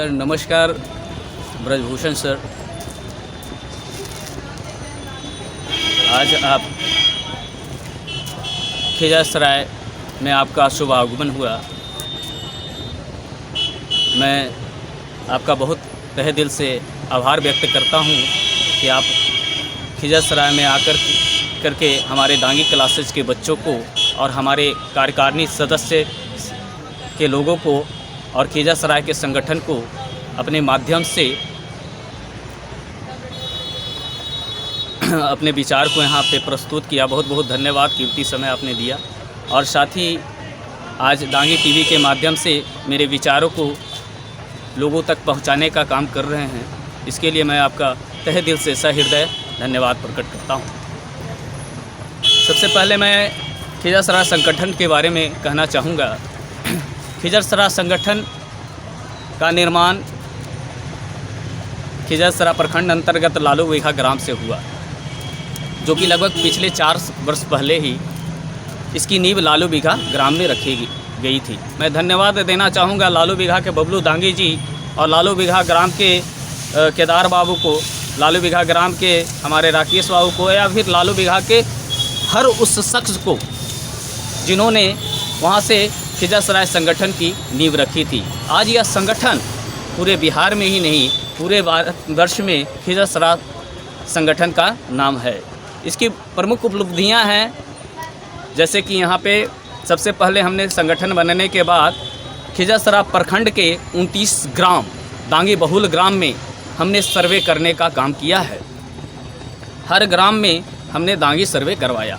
Sir नमस्कार Brijbhushan sir. आज आप खिज़रसराय में आपका शुभ आगमन हुआ। मैं आपका बहुत तहे दिल से आभार व्यक्त करता हूं कि आप खिज़रसराय में आकर करके हमारे दांगी क्लासेज के बच्चों को और हमारे कार्यकारिणी सदस्य के लोगों को और खिज़रसराय के संगठन को अपने माध्यम से अपने विचार को यहाँ पे प्रस्तुत किया। बहुत बहुत धन्यवाद, कीमती समय आपने दिया। और साथ ही आज दांगी टीवी के माध्यम से मेरे विचारों को लोगों तक पहुँचाने का काम कर रहे हैं। इसके लिए मैं आपका तहे दिल से सहृदय धन्यवाद प्रकट करता हूँ। सबसे पहले मैं खिज़रसराय संगठन के बारे में कहना चाहूँगा। खिज़रसराय संगठन का निर्माण खिज़रसराय प्रखंड अंतर्गत लालू बिघा ग्राम से हुआ, जो कि लगभग पिछले 4 वर्ष पहले ही इसकी नींव लालू बिघा ग्राम में रखी गई थी। मैं धन्यवाद देना चाहूँगा लालू बिघा के बबलू दांगी जी और लालू बिघा ग्राम के केदार बाबू को, लालू बिघा ग्राम के हमारे राकेश बाबू को, या फिर लालू बिघा के हर उस शख्स को जिन्होंने वहाँ से खिज़रसराय संगठन की नींव रखी थी। आज यह संगठन पूरे बिहार में ही नहीं, पूरे भारतवर्ष में खिज़रसराय संगठन का नाम है। इसकी प्रमुख उपलब्धियां हैं, जैसे कि यहाँ पे सबसे पहले हमने संगठन बनने के बाद खिज़रसराय प्रखंड के 29 ग्राम दांगी बहुल ग्राम में हमने सर्वे करने का काम किया है। हर ग्राम में हमने दांगी सर्वे करवाया।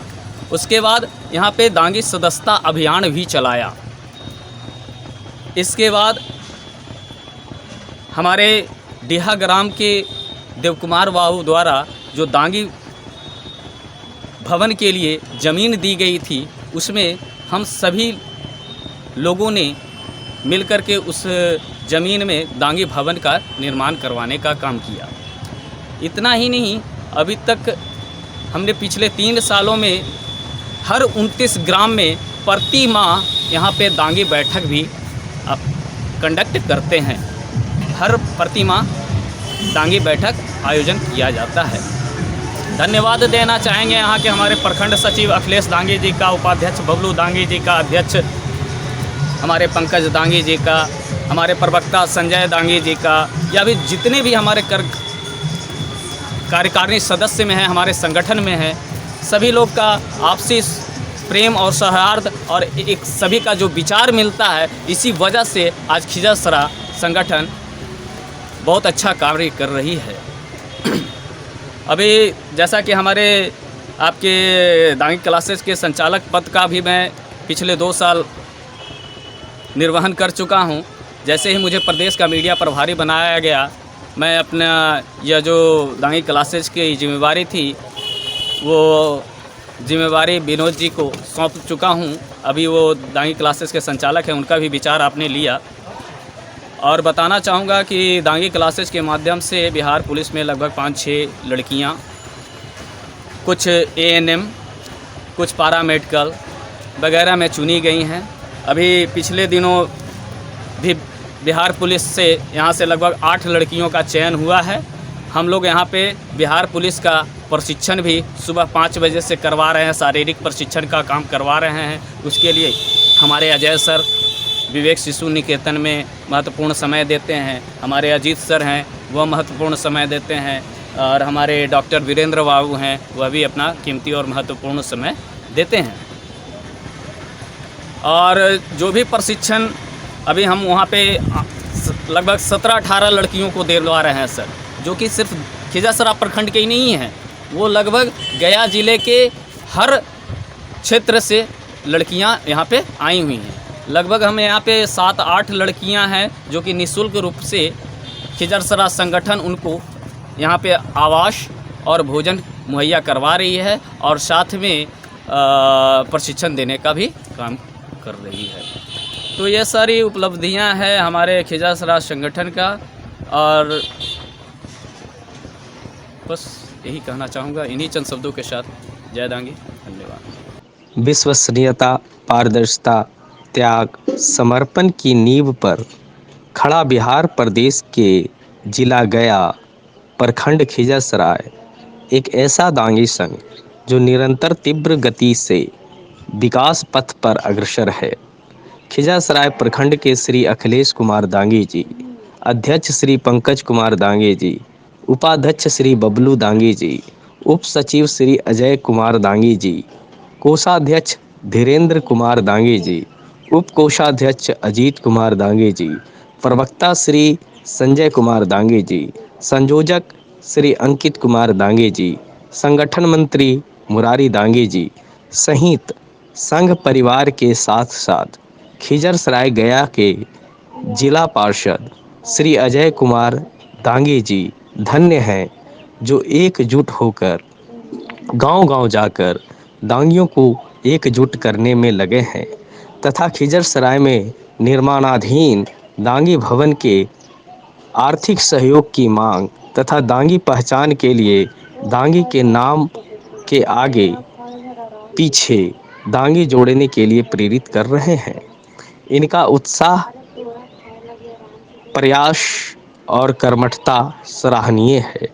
उसके बाद यहाँ पे दांगी सदस्यता अभियान भी चलाया। इसके बाद हमारे डीहा ग्राम के देवकुमार बाबू द्वारा जो दांगी भवन के लिए ज़मीन दी गई थी, उसमें हम सभी लोगों ने मिलकर के उस ज़मीन में दांगी भवन का निर्माण करवाने का काम किया। इतना ही नहीं, अभी तक हमने पिछले 3 सालों में हर 29 ग्राम में प्रति माह यहाँ पे दांगी बैठक भी आप कंडक्ट करते हैं। हर प्रति माह दांगी बैठक आयोजन किया जाता है। धन्यवाद देना चाहेंगे यहाँ के हमारे प्रखंड सचिव अखिलेश दांगी जी का, उपाध्यक्ष बबलू दांगी जी का, अध्यक्ष हमारे पंकज दांगी जी का, हमारे प्रवक्ता संजय दांगी जी का, या भी जितने भी हमारे कार्यकारिणी सदस्य में हैं, हमारे संगठन में हैं, सभी लोग का आपसी प्रेम और सौहार्द और एक सभी का जो विचार मिलता है, इसी वजह से आज खिज़रसराय संगठन बहुत अच्छा कार्य कर रही है। अभी जैसा कि हमारे आपके दांगी क्लासेस के संचालक पद का भी मैं पिछले 2 साल निर्वहन कर चुका हूं। जैसे ही मुझे प्रदेश का मीडिया प्रभारी बनाया गया, मैं अपना यह जो दांगी क्लासेस की जिम्मेवारी थी, वो जिम्मेवारी विनोद जी को सौंप चुका हूं। अभी वो दांगी क्लासेस के संचालक हैं, उनका भी विचार आपने लिया। और बताना चाहूँगा कि दांगी क्लासेस के माध्यम से बिहार पुलिस में लगभग 5-6 लड़कियां, कुछ ANM, कुछ पैरामेडिकल वगैरह में चुनी गई हैं। अभी पिछले दिनों भी बिहार पुलिस से यहाँ से लगभग 8 लड़कियों का चयन हुआ है। हम लोग यहाँ पे बिहार पुलिस का प्रशिक्षण भी सुबह 5 बजे से करवा रहे हैं, शारीरिक प्रशिक्षण का काम करवा रहे हैं। उसके लिए हमारे अजय सर विवेक शिशु निकेतन में महत्वपूर्ण समय देते हैं, हमारे अजीत सर हैं वह महत्वपूर्ण समय देते हैं, और हमारे डॉक्टर वीरेंद्र बाबू हैं, वह भी अपना कीमती और महत्वपूर्ण समय देते हैं। और जो भी प्रशिक्षण अभी हम वहाँ पे लगभग 17-18 लड़कियों को दिलवा रहे हैं सर, जो कि सिर्फ खिज़रसराय प्रखंड के ही नहीं हैं, वो लगभग गया ज़िले के हर क्षेत्र से लड़कियां यहाँ पे आई हुई हैं। लगभग हम यहाँ पे 7-8 लड़कियां हैं जो कि निःशुल्क रूप से खिज़रसराय संगठन उनको यहाँ पे आवास और भोजन मुहैया करवा रही है, और साथ में प्रशिक्षण देने का भी काम कर रही है। तो ये सारी उपलब्धियां हैं हमारे खिज़रसराय संगठन का, और बस यही कहना चाहूँगा इन्हीं चंद शब्दों के साथ। जय दांगी, धन्यवाद। विश्वसनीयता, पारदर्शिता, त्याग, समर्पण की नींव पर खड़ा बिहार प्रदेश के जिला गया प्रखंड खिजरसराय एक ऐसा दांगी संघ जो निरंतर तीव्र गति से विकास पथ पर अग्रसर है। खिजरसराय प्रखंड के श्री अखिलेश कुमार दांगी जी, अध्यक्ष श्री पंकज कुमार दांगी जी, उपाध्यक्ष श्री बबलू दांगी जी, उप सचिव श्री अजय कुमार दांगी जी, कोषाध्यक्ष धीरेन्द्र कुमार दांगी जी, उप कोषाध्यक्ष अजीत कुमार दांगी जी, प्रवक्ता श्री संजय कुमार दांगी जी, संयोजक श्री अंकित कुमार दांगी जी, संगठन मंत्री मुरारी दांगी जी सहित संघ परिवार के साथ साथ खिजरसराय गया के जिला पार्षद श्री अजय कुमार दांगी जी धन्य हैं जो एकजुट होकर गांव-गांव जाकर दांगियों को एकजुट करने में लगे हैं तथा खिजरसराय में निर्माणाधीन दांगी भवन के आर्थिक सहयोग की मांग तथा दांगी पहचान के लिए दांगी के नाम के आगे पीछे दांगी जोड़ने के लिए प्रेरित कर रहे हैं। इनका उत्साह, प्रयास और कर्मठता सराहनीय है।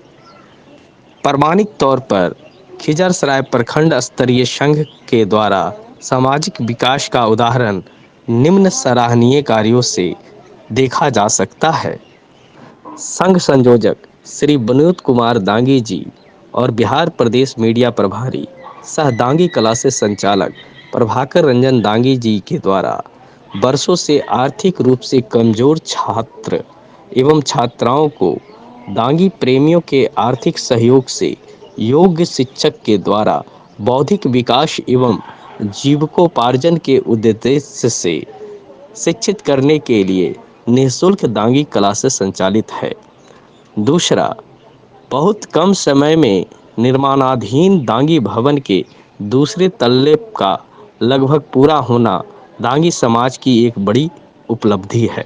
प्रामाणिक तौर पर खिजरसराय प्रखंड स्तरीय संघ के द्वारा सामाजिक विकास का उदाहरण निम्न सराहनीय कार्यों से देखा जा सकता है। संघ संयोजक श्री विनोद कुमार दांगी जी और बिहार प्रदेश मीडिया प्रभारी सह दांगी क्लासेस संचालक प्रभाकर रंजन दांगी जी के द्वारा वर्षों से आर्थिक रूप से कमजोर छात्र एवं छात्राओं को दांगी प्रेमियों के आर्थिक सहयोग से योग्य शिक्षक के द्वारा बौद्धिक विकास एवं जीविकोपार्जन के उद्देश्य से शिक्षित करने के लिए निःशुल्क दांगी क्लासेस संचालित है। दूसरा, बहुत कम समय में निर्माणाधीन दांगी भवन के दूसरे तल्ले का लगभग पूरा होना दांगी समाज की एक बड़ी उपलब्धि है।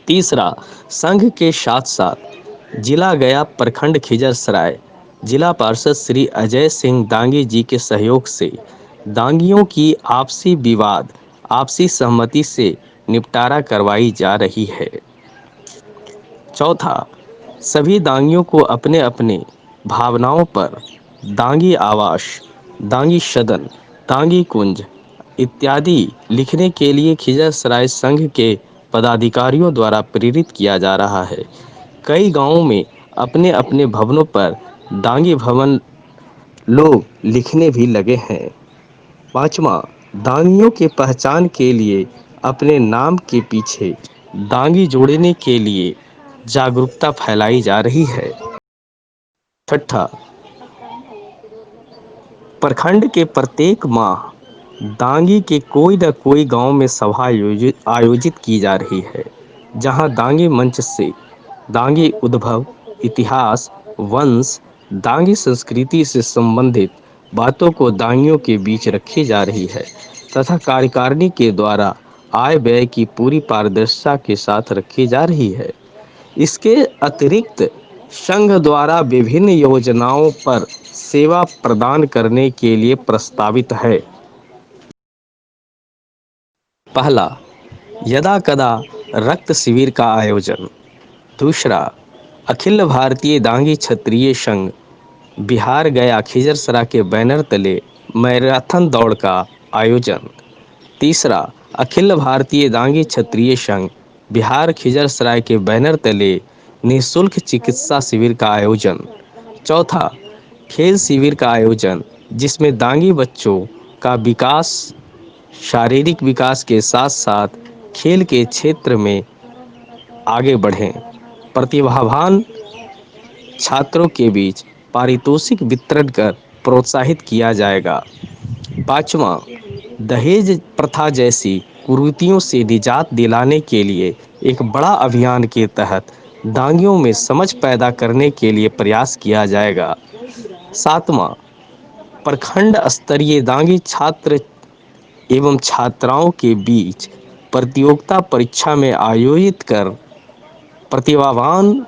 तीसरा, संघ के साथ साथ जिला गया प्रखंड खिजरसराय जिला पार्षद श्री अजय सिंह दांगी जी के सहयोग से दांगियों की आपसी विवाद आपसी सहमति से निपटारा करवाई जा रही है। चौथा, सभी दांगियों को अपने अपने भावनाओं पर दांगी आवास, दांगी सदन, दांगी कुंज इत्यादि लिखने के लिए खिजरसराय संघ के पदाधिकारियों द्वारा प्रेरित किया जा रहा है। कई गांवों में अपने अपने भवनों पर दांगी भवन लोग लिखने भी लगे हैं। पांचवा, दांगियों के पहचान के लिए अपने नाम के पीछे दांगी जोड़ने के लिए जागरूकता फैलाई जा रही है। छठा, प्रखंड के प्रत्येक माह दांगी के कोई न कोई गांव में सभा आयोजित की जा रही है, जहां दांगी मंच से दांगी उद्भव, इतिहास, वंश, दांगी संस्कृति से संबंधित बातों को दांगियों के बीच रखी जा रही है तथा कार्यकारिणी के द्वारा आय व्यय की पूरी पारदर्शिता के साथ रखी जा रही है। इसके अतिरिक्त संघ द्वारा विभिन्न योजनाओं पर सेवा प्रदान करने के लिए प्रस्तावित है। पहला, यदा कदा रक्त शिविर का आयोजन। दूसरा, अखिल भारतीय दांगी क्षत्रिय संघ बिहार गया खिजरसराय के बैनर तले मैराथन दौड़ का आयोजन। तीसरा, अखिल भारतीय दांगी क्षत्रिय संघ बिहार खिजरसराय के बैनर तले निःशुल्क चिकित्सा शिविर का आयोजन। चौथा, खेल शिविर का आयोजन जिसमें दांगी बच्चों का विकास, शारीरिक विकास के साथ साथ खेल के क्षेत्र में आगे बढ़ें। प्रतिभावान छात्रों के बीच पारितोषिक वितरण कर प्रोत्साहित किया जाएगा। पांचवा, दहेज प्रथा जैसी कुरीतियों से निजात दिलाने के लिए एक बड़ा अभियान के तहत दांगियों में समझ पैदा करने के लिए प्रयास किया जाएगा। सातवां, प्रखंड स्तरीय दांगी छात्र एवं छात्राओं के बीच प्रतियोगिता परीक्षा में आयोजित कर प्रतिभावान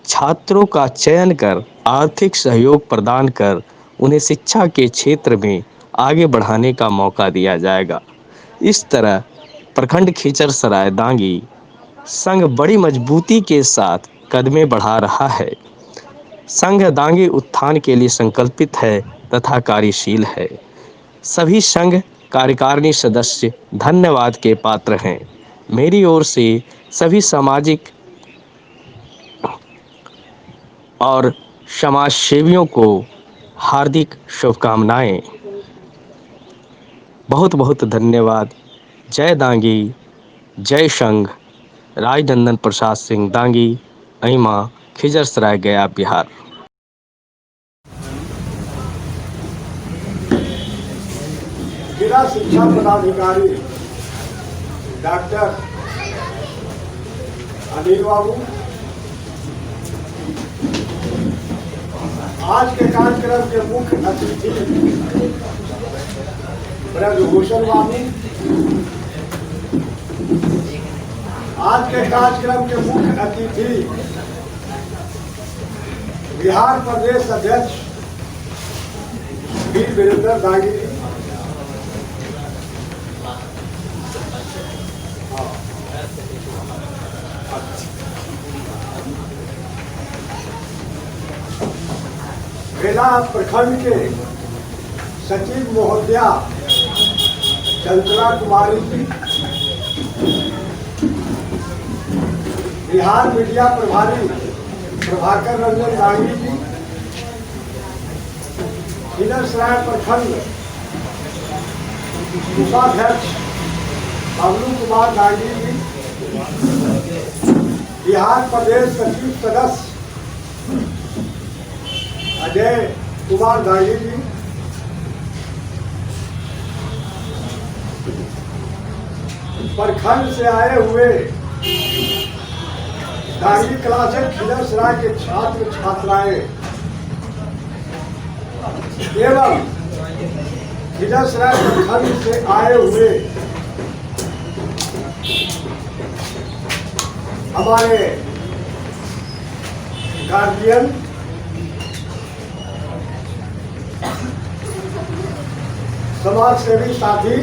छात्रों का चयन कर आर्थिक सहयोग प्रदान कर उन्हें शिक्षा के क्षेत्र में आगे बढ़ाने का मौका दिया जाएगा। इस तरह प्रखंड खिजरसराय दांगी संघ बड़ी मजबूती के साथ कदमें बढ़ा रहा है। संघ दांगी उत्थान के लिए संकल्पित है तथा कार्यशील है। सभी संघ कार्यकारिणी सदस्य धन्यवाद के पात्र हैं। मेरी ओर से सभी सामाजिक और समाज सेवियों को हार्दिक शुभकामनाएं। बहुत बहुत धन्यवाद। जय दांगी, जय संघ। राजनंदन प्रसाद सिंह दांगी, अहिमा, खिजरसराय, गया, बिहार। जिला शिक्षा पदाधिकारी डॉक्टर अनिल बाबू, आज के कार्यक्रम के मुख्य अतिथि ब्रजभूषण बाबू, आज के कार्यक्रम के मुख्य अतिथि बिहार प्रदेश अध्यक्ष वीर वीरेंद्र दांगी जी, बेला प्रखंड के सचिव महोदया चंचला कुमारी जी, बिहार मीडिया प्रभारी प्रभाकर रंजन दांगी जी, खिजरसराय प्रखंड उपाध्यक्ष बबलू कुमार दांगी जी, बिहार प्रदेश सचिव सदस्य अजय कुमार दांगी जी, प्रखंड से आए हुए दांगी क्लासेज खिजरसराय के छात्र छात्राएं एवं खिजरसराय प्रखंड से आए हुए हमारे गार्जियन, समाज सेवी साथी,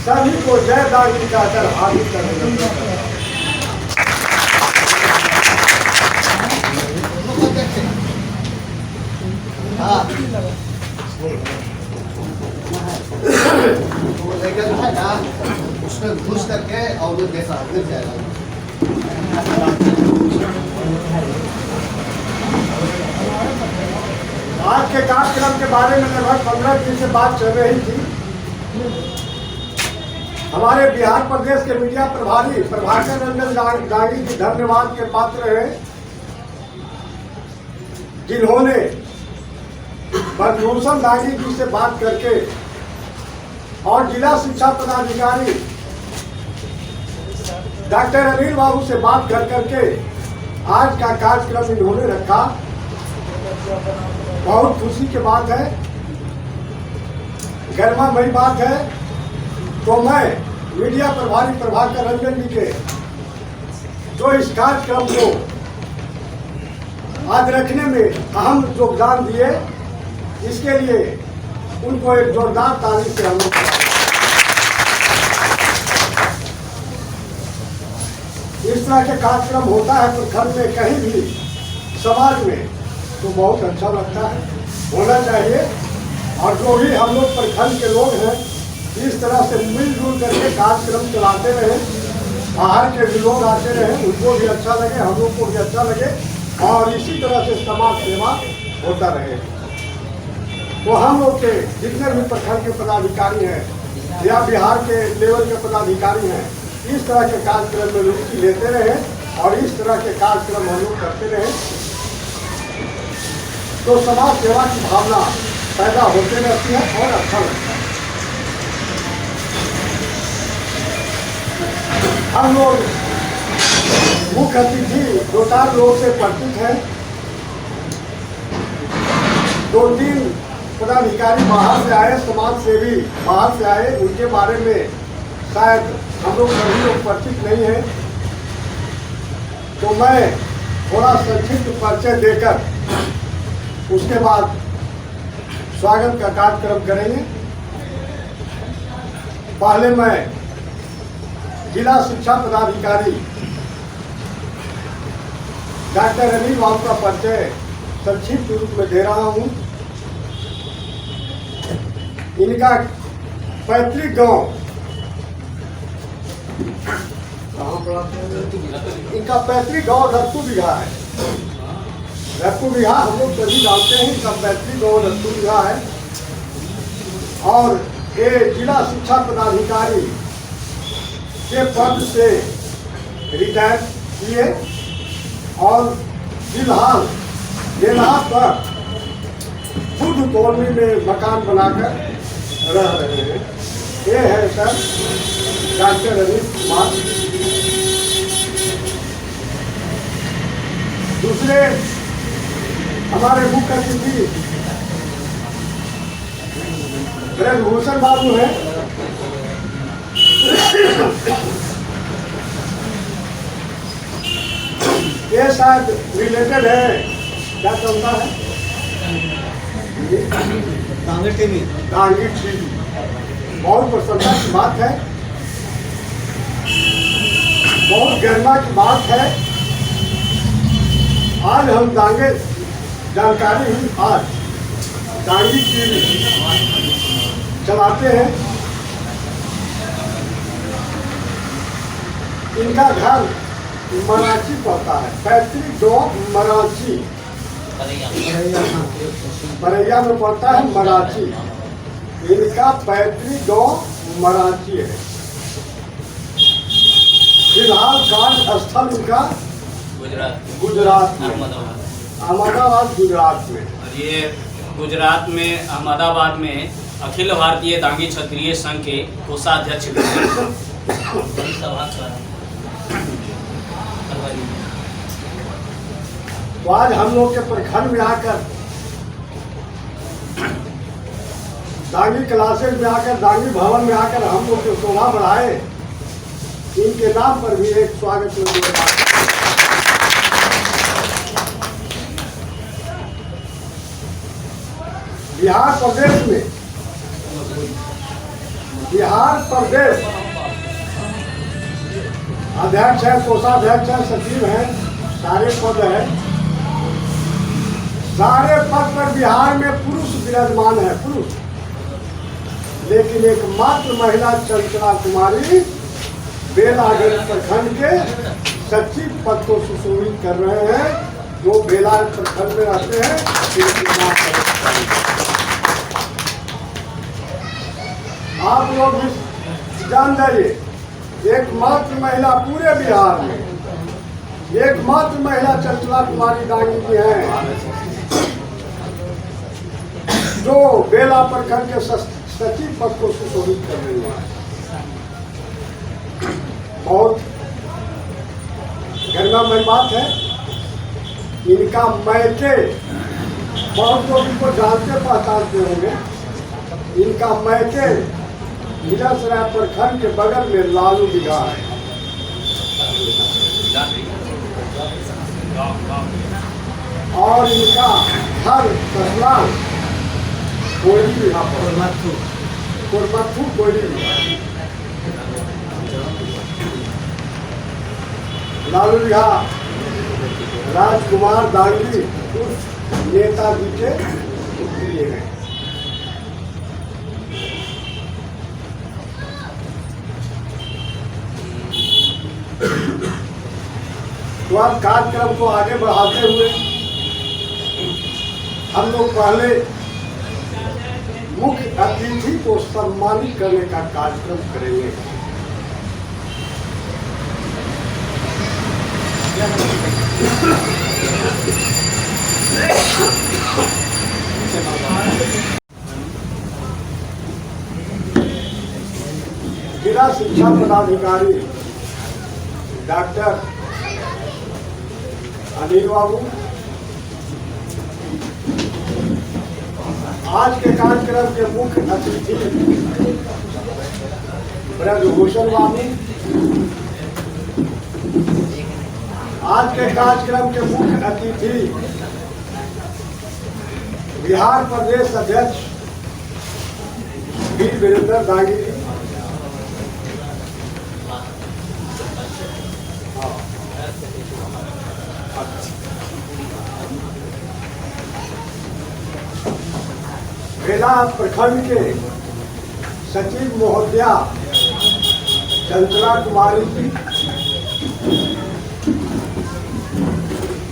सभी को जय दांगी कहकर हार्दिक अभिनंदन। वो लेकर है ना, उसमें घुस करके और वो जैसा गिर जाएगा। आज के कार्यक्रम के बारे में लगभग 15 दिन से बात चल रही थी। हमारे बिहार प्रदेश के मीडिया प्रभारी प्रभाकर रंजन दांगी जी धन्यवाद के पात्र हैं, जिन्होंने ब्रजभूषण दांगी जी से बात करके और जिला शिक्षा पदाधिकारी डॉक्टर अनिल बाबू से बात कर करके आज का कार्यक्रम इन्होंने रखा। बहुत खुशी की बात है, गर्मामयी बात है। तो मैं मीडिया प्रभारी प्रभाकर रंजन जी के जो इस कार्यक्रम को आज रखने में अहम योगदान दिए, इसके लिए उनको एक जोरदार ताली से हम लोग इस तरह के कार्यक्रम होता है प्रखंड में, कहीं भी समाज में, तो बहुत अच्छा लगता है, होना चाहिए। और जो भी हम लोग प्रखंड के लोग हैं, इस तरह से मिलजुल करके कार्यक्रम चलाते रहे, बाहर के भी लोग आते रहे, उनको भी अच्छा लगे, हम लोग को भी अच्छा लगे, और इसी तरह से समाज सेवा होता रहे। तो हम लोग के जितने भी प्रखंड के पदाधिकारी हैं या बिहार के लेवल के पदाधिकारी हैं, इस तरह के कार्यक्रम में रुचि लेते रहे और इस तरह के कार्यक्रम हम लोग करते रहे, तो समाज सेवा की भावना पैदा होते रहती है और अच्छा लगता है। हम लोग मुख्य अतिथि 2-4 लोग से परिचित हैं, 2-3 पदाधिकारी बाहर से आए, समाज सेवी बाहर से आए, उनके बारे में शायद हम लोग सभी लोग परिचित नहीं हैं। तो मैं थोड़ा संक्षिप्त परिचय देकर उसके बाद स्वागत का कार्यक्रम करेंगे। पहले मैं जिला शिक्षा पदाधिकारी डॉक्टर अनिल बाबू का परिचय संक्षिप्त रूप में दे रहा हूँ। इनका पैतृक गांव इनका पैतृक गांव रत्तू बिघा है। रत्तू बिघा हम लोग सभी जानते हैं, इनका पैतृक गांव रत्तू बिघा है और ये जिला शिक्षा पदाधिकारी के पद से रिटायर किए और फिलहाल बेलहा पर खुद कॉलोनी में मकान बनाकर रह रहे हैं। ये है सर डॉक्टर अनिल कुमार। दूसरे हमारे मुख्य अतिथि ब्रजभूषण बाबू हैं। ये शायद रिलेटेड है, क्या चलता है डांगे टीवी बहुत प्रसन्नता की बात है, बहुत गरिमा की बात है। आज हम डांगे जानकारी हुई, आज डांगी टीवी चलाते हैं। इनका घर मराठी पड़ता है, पैतृक गांव मराठी बरैया में पड़ता है मराठी। इनका पैतृक गांव मराठी है। फिलहाल कार्य स्थल इनका गुजरात में, अहमदाबाद गुजरात में। और ये गुजरात में अहमदाबाद में अखिल भारतीय दांगी क्षत्रिय संघ के कोषाध्यक्ष भी हैं। तो आज हम लोग के प्रखंड में आकर, दांगी क्लासेज में आकर, दांगी भवन में आकर हम लोग की शोभा बढ़ाए, इनके नाम पर भी एक स्वागत मिलेगा। बिहार प्रदेश अध्यक्ष है, कोषाध्यक्ष है, सचिव है, सारे पद है। सारे पद पर बिहार में पुरुष विराजमान है, पुरुष, लेकिन एकमात्र महिला चंचला कुमारी बेलागंज प्रखंड के सचिव पद को सुशोभित कर रहे हैं, जो बेलागंज प्रखंड में रहते हैं। आप लोग भी जान जाइए, एकमात्र महिला पूरे बिहार में, एकमात्र महिला चंचला कुमारी दांगी की है, जो बेला प्रखंड के सचिव पद को सुशोभित कर रही है। बहुत गरिमामय बात है। इनका मैके बहुत लोग इनको जानते पहचानते होंगे। इनका मैके खिजरसराय प्रखंड के बगल में लालू बिघा है। और इनका हर ससुराल कोयली बिघा पर, कोरमथू कोयली बिघा। लालू बिघा राजकुमार दांगी नेताजी के लिए हैं। तो अब कार्यक्रम को आगे बढ़ाते हुए हम लोग पहले मुख्य अतिथि को सम्मानित करने का कार्यक्रम करेंगे। जिला शिक्षा पदाधिकारी डॉक्टर अनिल बाबू आज के कार्यक्रम के मुख्य अतिथि ब्रजभूषण बाबू, आज के कार्यक्रम के मुख्य अतिथि बिहार प्रदेश अध्यक्ष वीर वीरेंद्र दांगी जी, बेला प्रखंड के सचिव महोदया चंचला कुमारी जी,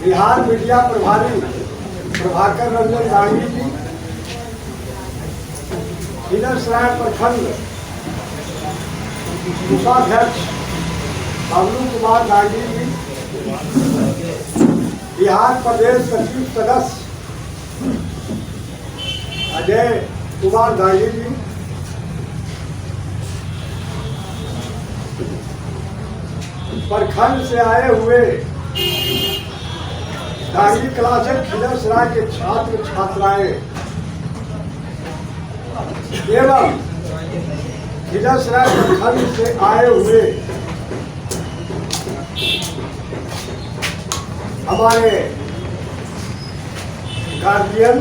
बिहार मीडिया प्रभारी प्रभाकर रंजन गांधी जी, खिजरसराय प्रखंड उपाध्यक्ष बबलू कुमार गांधी जी, बिहार प्रदेश सचिव सदस्य अजय कुमार गांधी जी, प्रखंड से आए हुए गांधी क्लास खिजरसराय के छात्र छात्राएं एवं खिजरसराय प्रखंड से आए हुए हमारे गार्जियन,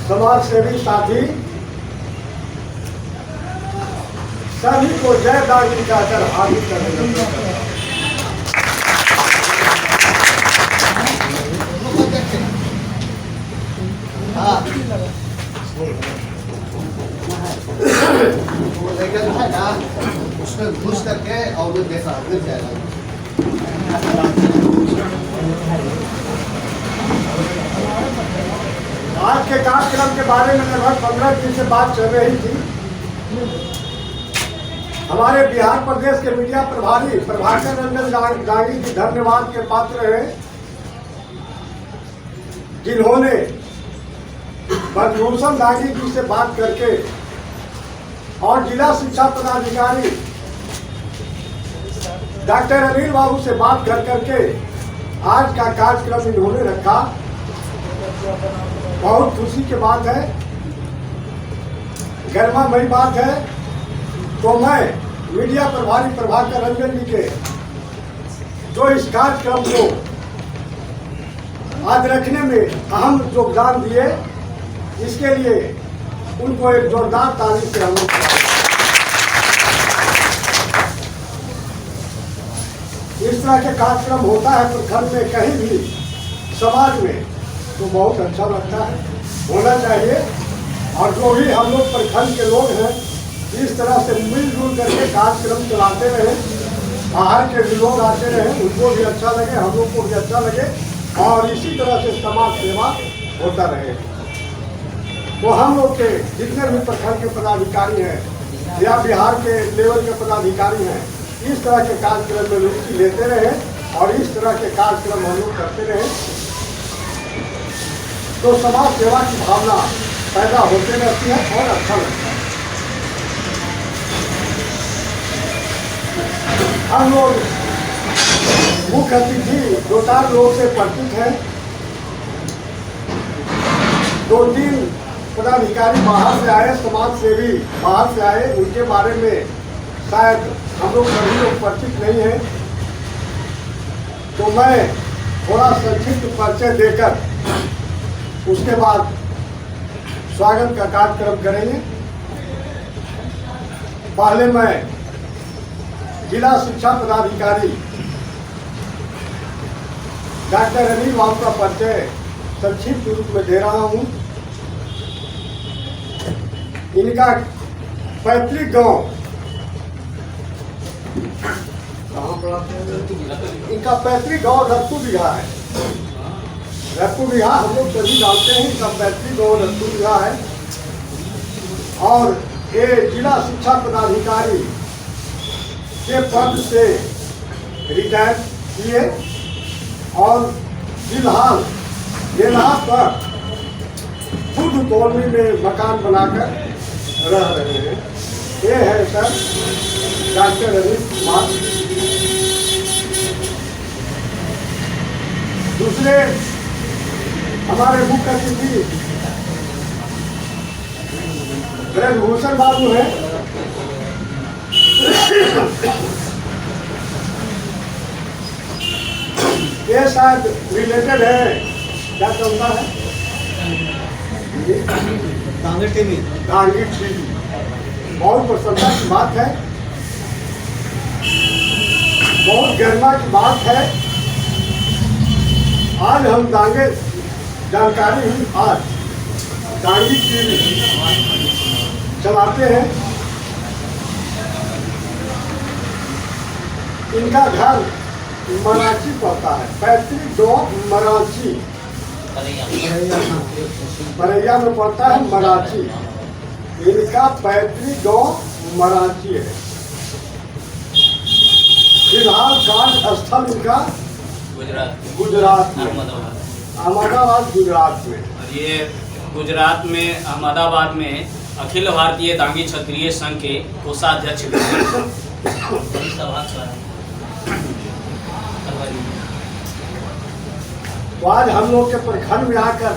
समाज सेवी साथी, सभी को जय दागी कहकर हार्दिक अभिनंदन। वो लेकर जो है ना उसमें घुस करके और वो जैसा गिर जाएगा। आज के कार्यक्रम के बारे में लगभग 15 दिन से बात चल रही थी। हमारे बिहार प्रदेश के मीडिया प्रभारी प्रभाकर रंजन गांधी जी धन्यवाद के पात्र हैं, जिन्होंने बदभूषण गांधी जी से बात करके और जिला शिक्षा पदाधिकारी डॉक्टर अनिल बाबू से बात कर करके आज का कार्यक्रम इन्होंने रखा। बहुत खुशी की बात है, गर्मामयी बात है। तो मैं मीडिया प्रभारी प्रभाकर रंजन जी के जो इस कार्यक्रम को आज रखने में अहम योगदान दिए, इसके लिए उनको एक जोरदार ताली से हम इस तरह के कार्यक्रम होता है प्रखंड में कहीं भी समाज में तो बहुत अच्छा लगता है, होना चाहिए। और जो भी हम लोग प्रखंड के लोग हैं इस तरह से मिलजुल करके कार्यक्रम चलाते रहे, बाहर के भी लोग आते रहे, उनको भी अच्छा लगे, हम लोग को भी अच्छा लगे और इसी तरह से समाज सेवा होता रहे। तो हम लोग के जितने भी प्रखंड के पदाधिकारी हैं या बिहार के लेवल के पदाधिकारी हैं, इस तरह के कार्यक्रम में रुचि लेते रहे और इस तरह के कार्यक्रम हम लोग करते रहे तो समाज सेवा की भावना पैदा होते रहती है और अच्छा लगता है। हम लोग मुख्य अतिथि 2-4 लोग से परिचित हैं, 2-3 पदाधिकारी बाहर से आए, समाज सेवी बाहर से आए, उनके बारे में शायद हम लोग सभी लोग परिचित नहीं हैं। तो मैं थोड़ा संक्षिप्त परिचय देकर उसके बाद स्वागत का कार्यक्रम करेंगे। पहले मैं जिला शिक्षा पदाधिकारी डॉक्टर अनिल बाबू का परिचय संक्षिप्त रूप में दे रहा हूँ। इनका पैतृक गांव इनका पैतृक गांव रत्तू बिघा है। रत्तू बिघा हम लोग सभी जानते हैं, इनका पैतृक गांव रत्तू बिघा है और ये जिला शिक्षा पदाधिकारी के पद से रिटायर किए और फिलहाल यहाँ पर खुद कॉलोनी में मकान बनाकर रह रहे हैं। ये है सर डॉक्टर अनिल कुमार। दूसरे हमारे मुख्य अतिथि ब्रजभूषण बाबू हैं। ये शायद रिलेटेड है, क्या चलता है टांगे टीवी बहुत प्रसन्नता की बात है, बहुत गर्मा की बात है आज हम दांगे जानकारी हुई आज दांगी टीवी चलाते हैं। इनका घर मराठी पड़ता है, पैतृक गाँव मराठी बरैया में पड़ता है मराठी। इनका पैतृक गाँव मराठी है। फिलहाल कार्य स्थल इनका गुजरात में, अहमदाबाद गुजरात में। और ये गुजरात में अहमदाबाद में अखिल भारतीय दांगी क्षत्रिय संघ के कोषाध्यक्ष भी हैं। तो आज हम लोग के प्रखंड में आकर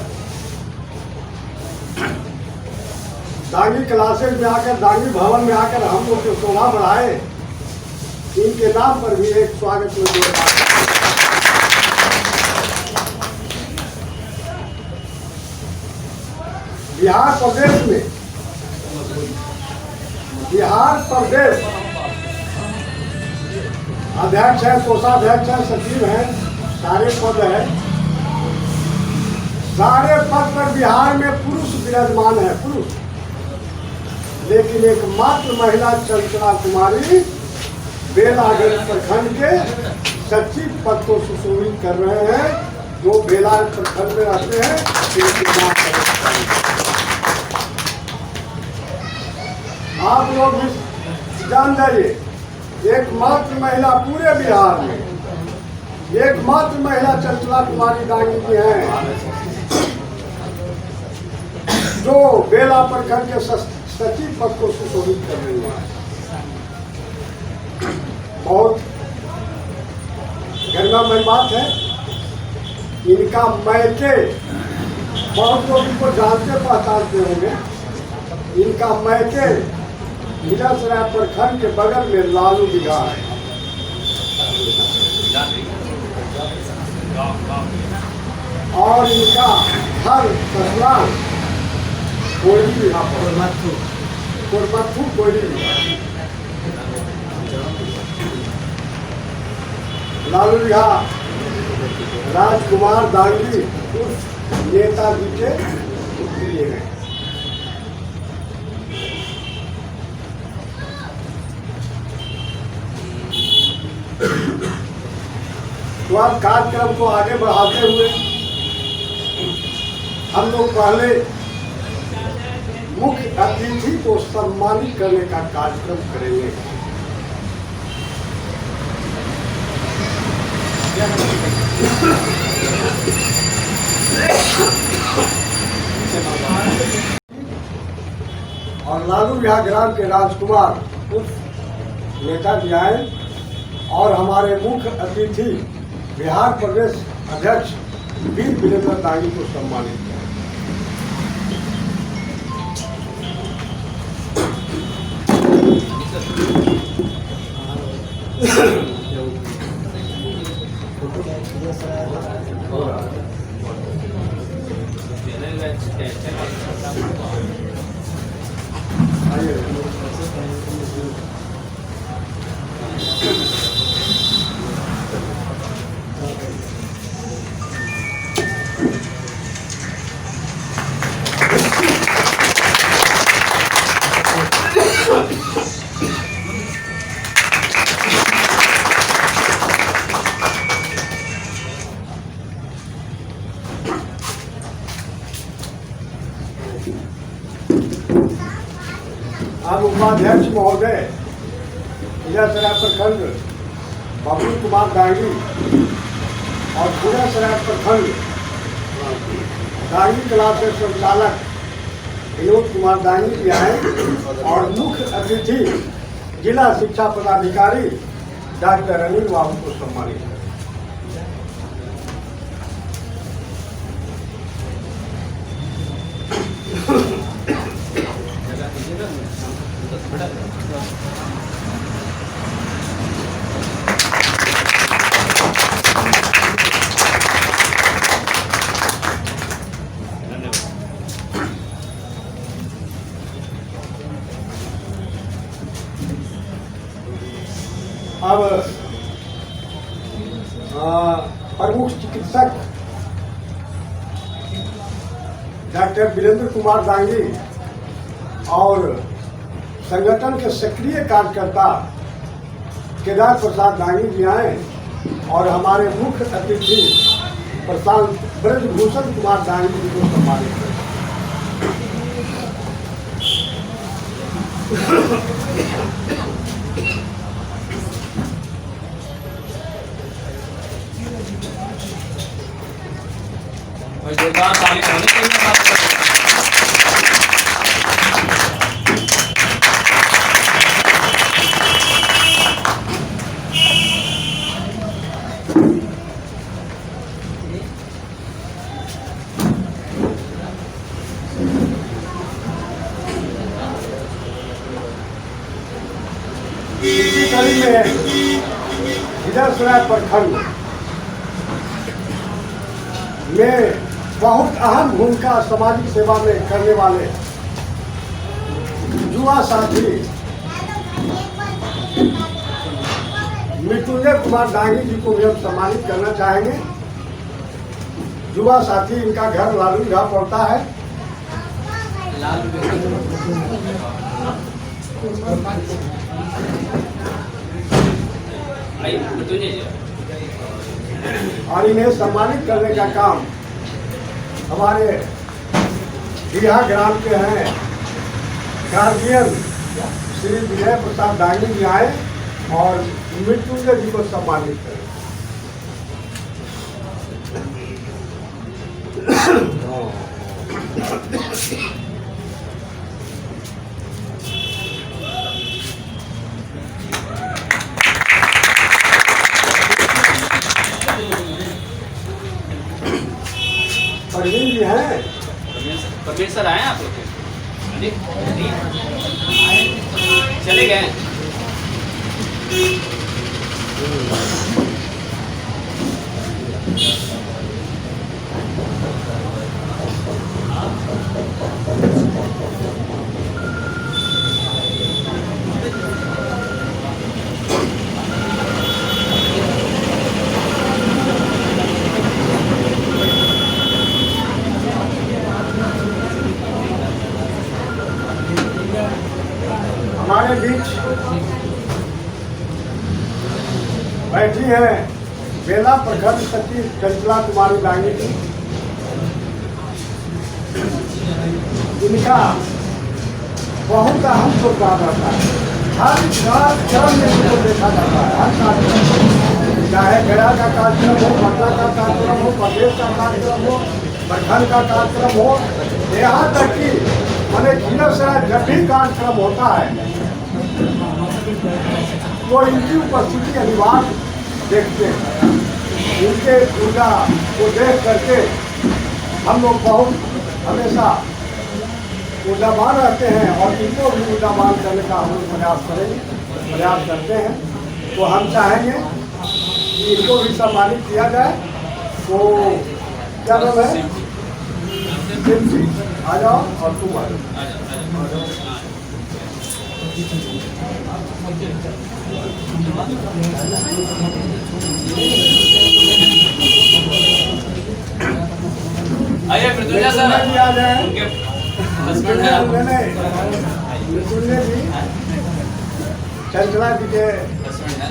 दांगी क्लासेज में आकर दांगी भवन में आकर हम लोग की शोभा बढ़ाए, इनके नाम पर भी एक स्वागत में बिहार प्रदेश में, बिहार प्रदेश अध्यक्ष है, कोषाध्यक्ष है, सचिव है, सारे पद है। सारे पद पर बिहार में पुरुष विराजमान है, पुरुष, लेकिन एकमात्र महिला चंचला कुमारी बेलागंज प्रखंड के सचिव पद को सुशोभित कर रहे हैं, जो बेलागंज प्रखंड में रहते हैं। आप लोग भी जान जाइए, एकमात्र महिला पूरे बिहार में, एकमात्र महिला चंचला कुमारी दांगी की है, जो बेला प्रखंड के सचिव पद को सुशोभित कर रही है। बहुत गर्वमय बात है। इनका मैके बहुत लोग इनको जानते पहचानते होंगे। इनका मैके खिजरसराय प्रखंड के बगल में लालू बिघा है। और इनका घर ससुराल कोयली बिघा कोरमत्थू कोयली बिघा। लालू बिघा राजकुमार दांगी नेताजी के प्रिय हैं। तो आज कार्यक्रम को आगे बढ़ाते हुए हम लोग पहले मुख्य अतिथि को सम्मानित करने का कार्यक्रम करेंगे। और लालू बिहार ग्राम के राजकुमार नेताजी आए और हमारे मुख्य अतिथि बिहार प्रदेश अध्यक्ष वीर वीरेंद्र दांगी को सम्मानित किया। अब उपाध्यक्ष महोदय खिजरसराय प्रखंड बबलू कुमार दांगी और खिजरसराय प्रखंड दांगी क्लास के संचालक विनोद कुमार दांगी भी आए और मुख्य अतिथि जिला शिक्षा पदाधिकारी डॉक्टर अनिल बाबू को सम्मानित किया। अब प्रमुख चिकित्सक डॉक्टर वीरेंद्र कुमार दांगी और संगठन के सक्रिय कार्यकर्ता केदार प्रसाद दांगी जी आए और हमारे मुख्य अतिथि प्रशांत ब्रजभूषण कुमार दांगी जी को सम्मानित करें। जोरदार ताली होनी चाहिए। इसी कड़ी में खिजरसराय प्रखंड में बहुत अहम भूमिका सामाजिक सेवा में करने वाले युवा साथी मृत्युंजय कुमार दांगी जी को भी हम सम्मानित करना चाहेंगे। युवा साथी, इनका घर लालूगढ़ पड़ता है। और इन्हें सम्मानित करने का काम हमारे बिहार ग्राम के हैं गार्जियन श्री विजय प्रसाद दांगी जी आए और मृत्युंजय जी को सम्मानित करें। परवीन जी हैं, परवीन सर आए आप लोग चले गए। हमारे बीच बैठी है बेला प्रखंड सचिव चंचला कुमारी दांगी जी। इनका बहुत अहम योगदान रहता है, हर कार्यक्रम में इनको देखा जाता है। हर कार्यक्रम, चाहे गया का कार्यक्रम हो, पटना का कार्यक्रम हो, प्रदेश का कार्यक्रम हो, प्रखंड का कार्यक्रम हो, यहाँ तक कि मैंने खिजरसराय जब भी कार्यक्रम होता है तो इनकी उपस्थिति अनिवार्य देखते हैं। इनके पूजा को देख करके हम लोग बहुत हमेशा ऊर्जावान रहते हैं और इनको भी ऊर्जावान करने का हम लोग प्रयास करते हैं। तो हम चाहेंगे कि इनको भी सम्मानित किया जाए। तो क्या नाम है? आ जाओ और तुम आ जाओ। आइए मृत्युंजय सर भी आ जाए। उनके हस्बैंड हैं आप। मृत्युंजय जी चंचला जी के हस्बैंड हैं।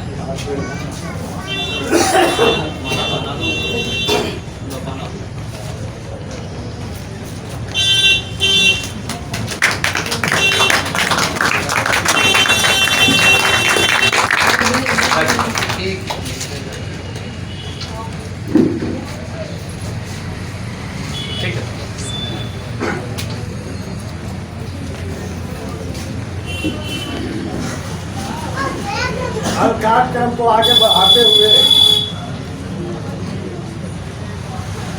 ठीक है। हर कार्यक्रम को आगे बढ़ाते हुए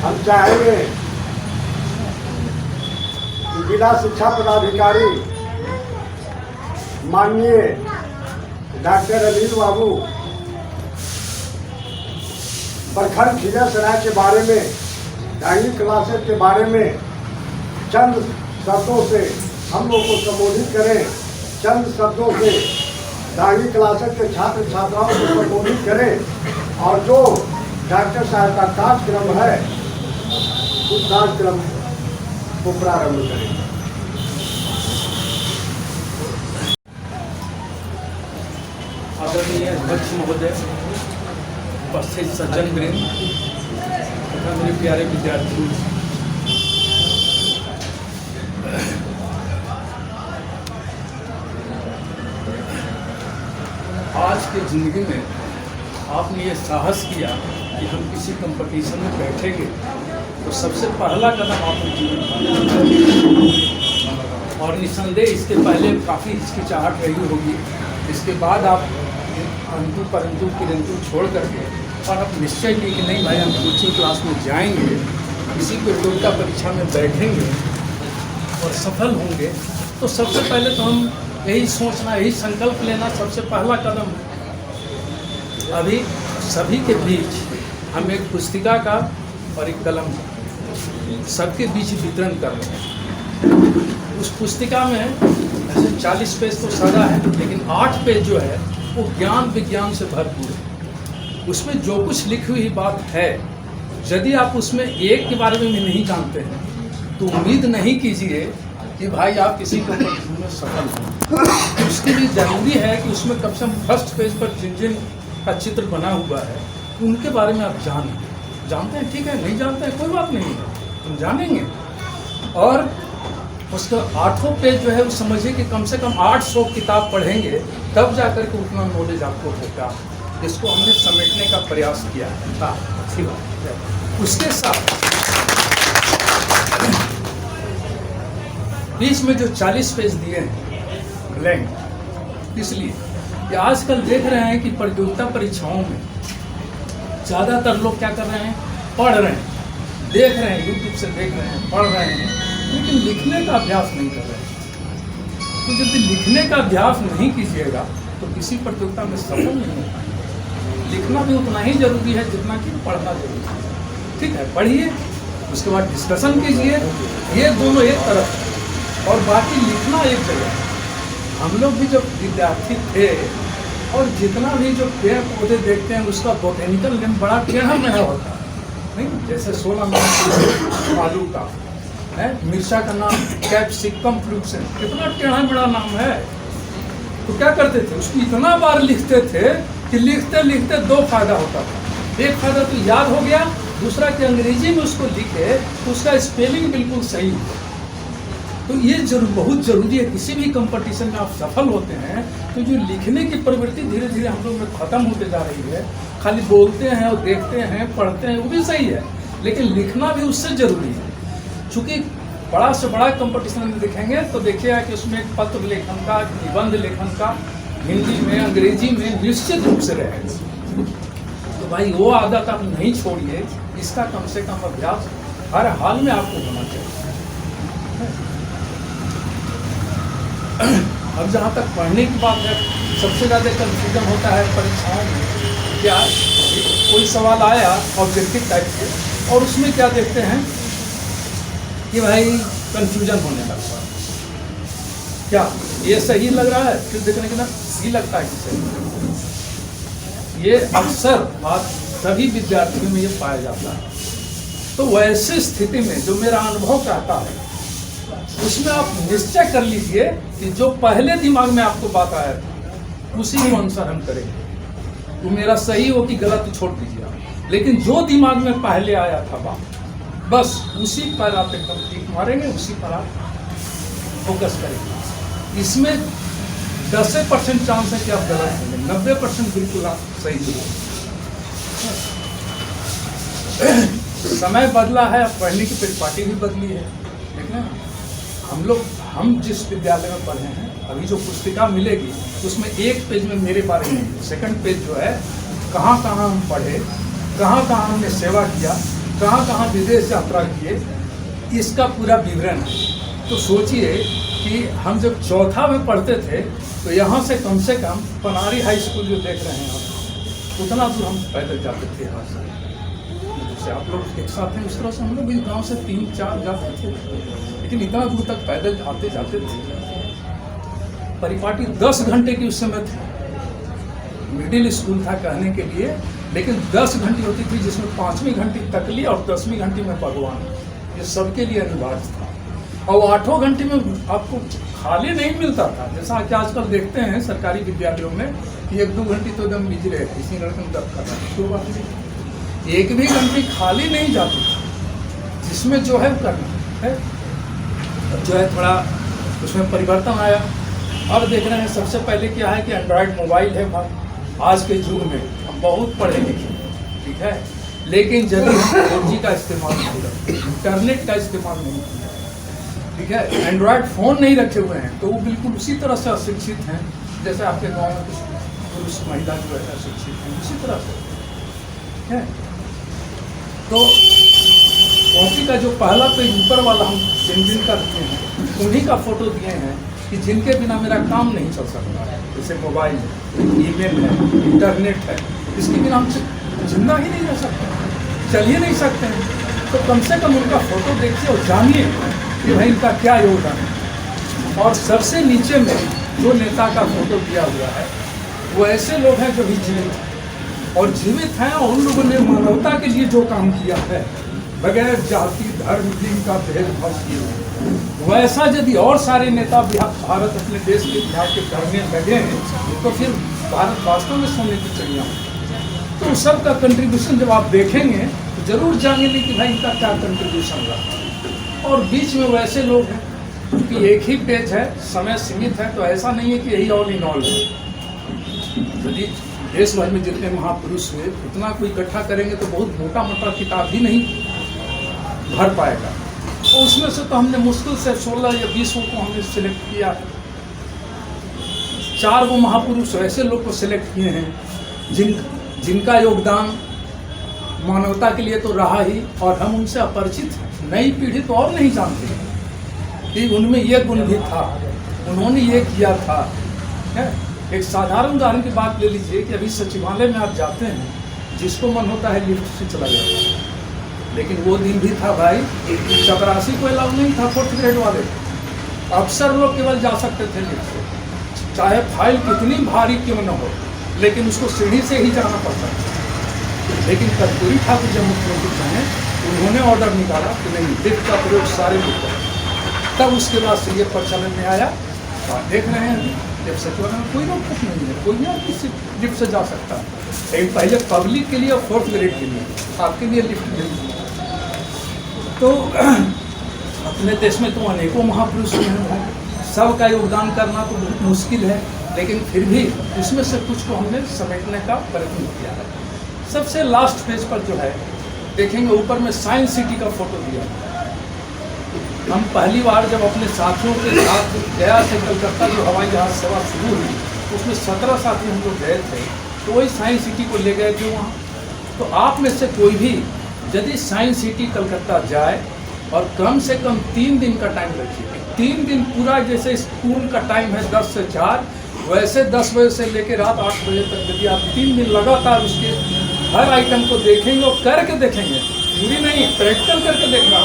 हम चाहेंगे कि जिला शिक्षा पदाधिकारी माननीय डॉक्टर अनिल बाबू प्रखंड खिजरसराय के बारे में, दांगी क्लासेस के बारे में चंद शब्दों से हम लोग को संबोधित करें। चंद शब्दों से दांगी क्लासेस के छात्र छात्राओं को संबोधित करें और जो डॉक्टर साहब का कार्यक्रम है उस कार्यक्रम वो प्रारंभ करेंगे। आदरणीय अध्यक्ष महोदय, उपस्थित सज्जन वृंद तथा मेरे प्यारे विद्यार्थी, आज के ज़िंदगी में आपने ये साहस किया कि हम किसी कंपटीशन में बैठेंगे तो सबसे पहला कदम आपने जीवन का, और निस्संदेह इसके पहले काफ़ी हिचकिचाहट रही होगी। इसके बाद आप अंतु परंतु किरंतु छोड़ करके और अब निश्चय की कि नहीं भाई हम कोचिंग क्लास में जाएंगे, किसी प्रतियोगिता परीक्षा में बैठेंगे और सफल होंगे, तो सबसे पहले तो हम यही सोचना, यही संकल्प लेना सबसे पहला कदम है। अभी सभी के बीच हम एक पुस्तिका का और एक कलम का सबके बीच वितरण कर रहे हैं। उस पुस्तिका में ऐसे 40 पेज तो सादा है, लेकिन 8 पेज जो है वो ज्ञान विज्ञान से भरपूर है। उसमें जो कुछ लिखी हुई बात है, यदि आप उसमें एक के बारे में नहीं जानते हैं तो उम्मीद नहीं कीजिए कि भाई आप किसी कंपटीशन में सफल हों। उसके लिए ज़रूरी है कि उसमें कम से कम फर्स्ट पेज पर जिन जिन का चित्र बना हुआ है उनके बारे में आप जानते हैं, ठीक है, नहीं जानते हैं कोई बात नहीं है, हम जानेंगे। और उसका 8वां पेज जो है वो समझिए कि कम से कम 800 किताब पढ़ेंगे तब जाकर के उतना नॉलेज आपको होगा। इसको हमने समेटने का प्रयास किया है। अच्छी बात है। उसके साथ बीच में जो 40 पेज दिए हैं ब्लैंक, इसलिए कि आजकल देख रहे हैं कि प्रतियोगिता परीक्षाओं में ज़्यादातर लोग क्या कर रहे हैं, पढ़ रहे हैं, देख रहे हैं, यूट्यूब से देख रहे हैं, पढ़ रहे हैं, लेकिन लिखने का अभ्यास नहीं कर रहे हैं। तो जब लिखने का अभ्यास नहीं कीजिएगा तो किसी प्रतियोगिता में सफल नहीं हो पाएगा। लिखना भी उतना ही जरूरी है जितना कि पढ़ना जरूरी है। ठीक है, पढ़िए, उसके बाद डिस्कशन कीजिए, ये दोनों एक तरफ और बाकी लिखना एक जगह। हम लोग भी जब विद्यार्थी थे और जितना भी जो पेड़ पौधे देखते हैं उसका बोटेनिकल नेम बड़ा टेढ़ा मेढ़ा होता है, नहीं? जैसे 16 नाम आलू का है, मिर्चा का नाम कैप्सिकम फ्लूक्सन, कितना टेढ़ा मेढ़ा नाम है। तो क्या करते थे, उसको इतना बार लिखते थे कि लिखते लिखते 2 फायदा होता था। एक फायदा तो याद हो गया, दूसरा कि अंग्रेजी में उसको लिखे तो उसका स्पेलिंग बिल्कुल सही हो। तो ये बहुत ज़रूरी है। किसी भी कंपटीशन में आप सफल होते हैं तो जो लिखने की प्रवृत्ति धीरे धीरे हम लोग में ख़त्म होते जा रही है। खाली बोलते हैं और देखते हैं, पढ़ते हैं, वो भी सही है, लेकिन लिखना भी उससे ज़रूरी है। चूँकि बड़ा से बड़ा कंपटीशन में देखेंगे तो देखिएगा कि उसमें पत्र लेखन का, निबंध लेखन का हिंदी में, अंग्रेजी में निश्चित रूप से रहेगा। तो भाई वो आदत आप नहीं छोड़िए, इसका कम से कम अभ्यास हर हाल में आपको होना चाहिए। अब जहाँ तक पढ़ने की बात है, सबसे ज़्यादा कन्फ्यूजन होता है परीक्षाओं में। क्या कोई सवाल आया ऑब्जेक्टिव टाइप के और उसमें क्या देखते हैं कि भाई कन्फ्यूजन होने लगता है, क्या ये सही लग रहा है, फिर देखने के बाद सही लगता है कि सही। ये अक्सर बात सभी विद्यार्थियों में ये पाया जाता है। तो वैसी स्थिति में जो मेरा अनुभव कहता है उसमें आप निश्चय कर लीजिए कि जो पहले दिमाग में आपको बात आया था उसी को अनुसार हम करेंगे। वो मेरा सही हो कि गलत तो छोड़ दीजिए आप, लेकिन जो दिमाग में पहले आया था बात, बस उसी पर आप एकदम टिक मारेंगे, उसी पर आप फोकस करेंगे। इसमें 10% चांस है कि आप गलत होंगे, 90% बिल्कुल आप सही होंगे। समय बदला है, पढ़ने की परिपाटी भी बदली है। ठीक है, हम जिस विद्यालय में पढ़े हैं, अभी जो पुस्तिका मिलेगी उसमें एक पेज में मेरे बारे में, सेकंड पेज जो है कहाँ कहाँ हम पढ़े, कहाँ कहाँ हमने सेवा किया, कहाँ कहाँ विदेश यात्रा किए, इसका पूरा विवरण है। तो सोचिए कि हम जब चौथा में पढ़ते थे तो यहाँ से कम पनारी हाई स्कूल जो देख रहे हैं आप, उतना दूर हम पैदल जाते थे। यहाँ से आप लोग एक साथ हैं, उस तरह से हम लोग भी गाँव से 3-4 जाते थे, लेकिन इतना दूर तक पैदल आते जाते थे। परिपाटी 10 घंटे की उस समय थी, मिडिल स्कूल था कहने के लिए, लेकिन 10 घंटी होती थी जिसमें 5वीं घंटी तकली और 10वीं घंटी में भगवान, ये सबके लिए अनिवार्य था। और 8 घंटे में आपको खाली नहीं मिलता था, जैसा कि आजकल देखते हैं सरकारी विद्यालयों में कि 1-2 घंटे तो एकदम बिजी रहे, इसी लड़के में दर्द कर रहा है, कोई बात नहीं, 1 भी घंटे खाली नहीं जाती, जिसमें जो है करना है, जो है थोड़ा उसमें परिवर्तन आया। अब देख रहे हैं सबसे पहले क्या है कि एंड्रॉयड मोबाइल है भाई, आज के युग में हम बहुत पढ़े लिखे, ठीक है, लेकिन यदि हम 4G का इस्तेमाल नहीं करते, इंटरनेट का इस्तेमाल नहीं करते, ठीक है, एंड्रॉयड फ़ोन नहीं रखे हुए हैं, तो वो बिल्कुल उसी तरह से अशिक्षित हैं जैसे आपके गांव में कुछ पुरुष महिला जो है अशिक्षित हैं, उसी तरह से है। तो कॉपी का जो पहला पेज ऊपर वाला हम जिन का दिए हैं, उन्हीं का फोटो दिए हैं कि जिनके बिना मेरा काम नहीं चल सकता, जैसे मोबाइल है, ईमेल है, इंटरनेट है, इसके बिना हम जिंदा ही नहीं रह सकते, चल ही नहीं सकते हैं। तो कम से कम उनका फोटो देखिए और जानिए कि भाई इनका क्या योगदान है। और सबसे नीचे में जो नेता का फोटो दिया हुआ है वो ऐसे लोग हैं जो भी जीवित हैं और जीवित हैं, और उन लोगों ने मानवता के लिए जो काम किया है बगैर जाति धर्म लिंग का भेदभाव किए, वैसा यदि और सारे नेता भारत अपने देश के बिहार के करने लगे हैं तो फिर भारत वास्तव में सोने की चिड़िया। तो सबका कंट्रीब्यूशन जब आप देखेंगे तो जरूर जानेंगे कि भाई इनका क्या कंट्रीब्यूशन रहा। और बीच में वैसे लोग हैं कि एक ही पेज है, समय सीमित है, तो ऐसा नहीं है कि यही ऑल इन ऑल है। यदि देश भर में जितने महापुरुष हुए उतना कोई इकट्ठा करेंगे तो बहुत मोटा मोटा किताब ही नहीं भर पाएगा। तो उसमें से तो हमने मुश्किल से 16 या 20 को हमने सिलेक्ट किया है। 4 महापुरुष ऐसे लोग को सिलेक्ट किए हैं जिनका योगदान मानवता के लिए तो रहा ही, और हम उनसे अपरिचित हैं। नई पीढ़ी तो और नहीं जानती कि उनमें ये गुण भी था, उन्होंने ये किया था, है? एक साधारण उदाहरण की बात ले लीजिए कि अभी सचिवालय में आप जाते हैं, जिसको मन होता है लिफ्ट से चला जाता है, लेकिन वो दिन भी था भाई, चपरासी को अलाउ नहीं था, 4th ग्रेड वाले अफसर लोग केवल जा सकते थे लिफ्ट से, चाहे फाइल कितनी भारी क्यों न हो, लेकिन उसको सीढ़ी से ही जाना पड़ता था। लेकिन कर्पूरी ठाकुर जब मुख्यमंत्री बने उन्होंने ऑर्डर निकाला कि नहीं, लिफ्ट का प्रयोग सारे लोग करें। तब उसके बाद से ये प्रचलन में आया। तो आप देख रहे हैं जब सचिवालय में कोई रोक टोक नहीं है, कोई नहीं किसी लिफ्ट से जा सकता है, लेकिन पहले पब्लिक के लिए और 4th ग्रेड के लिए आपके लिए लिफ्ट मिली। तो अपने देश में तो अनेकों महापुरुष हैं, सबका योगदान करना तो बहुत मुश्किल है, लेकिन फिर भी इसमें से कुछ को हमने समेटने का प्रयत्न किया है। सबसे लास्ट पेज पर जो है देखेंगे, ऊपर में साइंस सिटी का फोटो दिया है। हम पहली बार जब अपने साथियों के साथ गया से कलकत्ता जो हवाई जहाज सेवा शुरू हुई, उसमें 17 साथी हम लोग गए थे, तो वही साइंस सिटी को ले गए थे वहाँ। तो आप में से कोई भी यदि साइंस सिटी कलकत्ता जाए और कम से कम 3 दिन का टाइम रखिए, 3 दिन पूरा, जैसे स्कूल का टाइम है 10 से 4, वैसे 10 बजे से लेकर रात 8 बजे तक यदि आप 3 दिन लगातार उसके हर आइटम को देखेंगे और करके देखेंगे, पूरी नहीं प्रैक्टिकल करके देखना,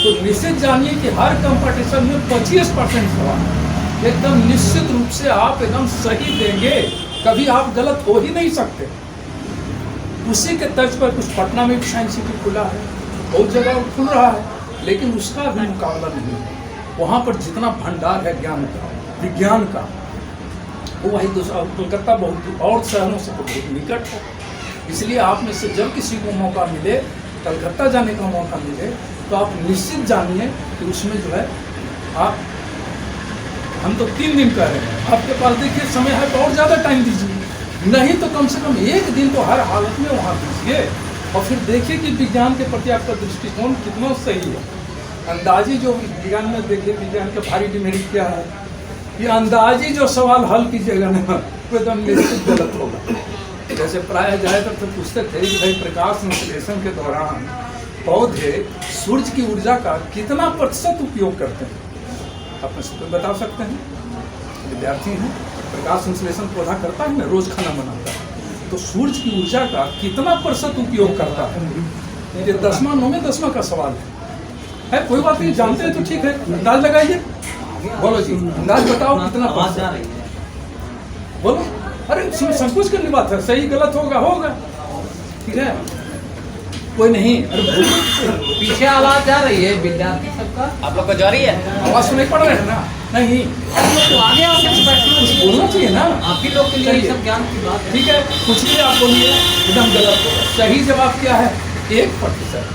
तो निश्चित जानिए कि हर कंपटीशन में 25% सवाल एकदम निश्चित रूप से आप एकदम सही देंगे, कभी आप गलत हो ही नहीं सकते। उसी के तर्ज पर कुछ पटना में भी साइंस सिटी खुला है, बहुत जगह खुल रहा है, लेकिन उसका भी मुकाबला नहीं है। वहाँ पर जितना भंडार है ज्ञान का, विज्ञान का, वो वही दूसरा कलकत्ता बहुत और शहरों से तो बहुत निकट है। इसलिए आप में से जब किसी को मौका मिले, कलकत्ता जाने का मौका मिले, तो आप निश्चित जानिए कि उसमें जो है आप, हम तो 3 दिन कह रहे हैं, आपके पास देखिए समय है तो और ज़्यादा टाइम दीजिए, नहीं तो कम से कम 1 दिन तो हर हालत में वहाँ दीजिए, और फिर देखिए कि विज्ञान के प्रति आपका दृष्टिकोण कितना सही है। अंदाजी जो विज्ञान में देखिए, विज्ञान का भारी डिमेरिट क्या है, ये अंदाजी जो सवाल हल कीजिएगा ना, वो एकदम निश्चित गलत होगा। जैसे प्राय ज़्यादातर तो पूछते थे कि भाई प्रकाश संश्लेषण के दौरान पौधे सूर्य की ऊर्जा का कितना % उपयोग करते हैं, आप में से बता सकते हैं? विद्यार्थी हैं, प्रकाश संश्लेषण पौधा करता है ना, रोज खाना बनाता है, तो सूर्य की ऊर्जा का कितना % उपयोग करता है? ये 10वां 9वें 10वां का सवाल है, कोई बात नहीं, जानते हैं तो ठीक है, अंदाज लगाइए, बोलो जी, अंदाज बताओ कितना %? बोलो, अरे इसमें संकोच करने बात है, सही गलत होगा, ठीक है। कोई नहीं। अरे पीछे आवाज जा रही है विद्यार्थी सबका। आप लोग को जा रही है? आवाज सुनाई पड़ रहा है ना? नहीं, आप लोग तो आगे आओ, कुछ बैठना कुछ बोलना चाहिए ना। आप ही लोग के लिए ये सब ज्ञान की बात है। ठीक है, कुछ भी आप बोलिए, एकदम गलत होगा। सही जवाब क्या है? 1%।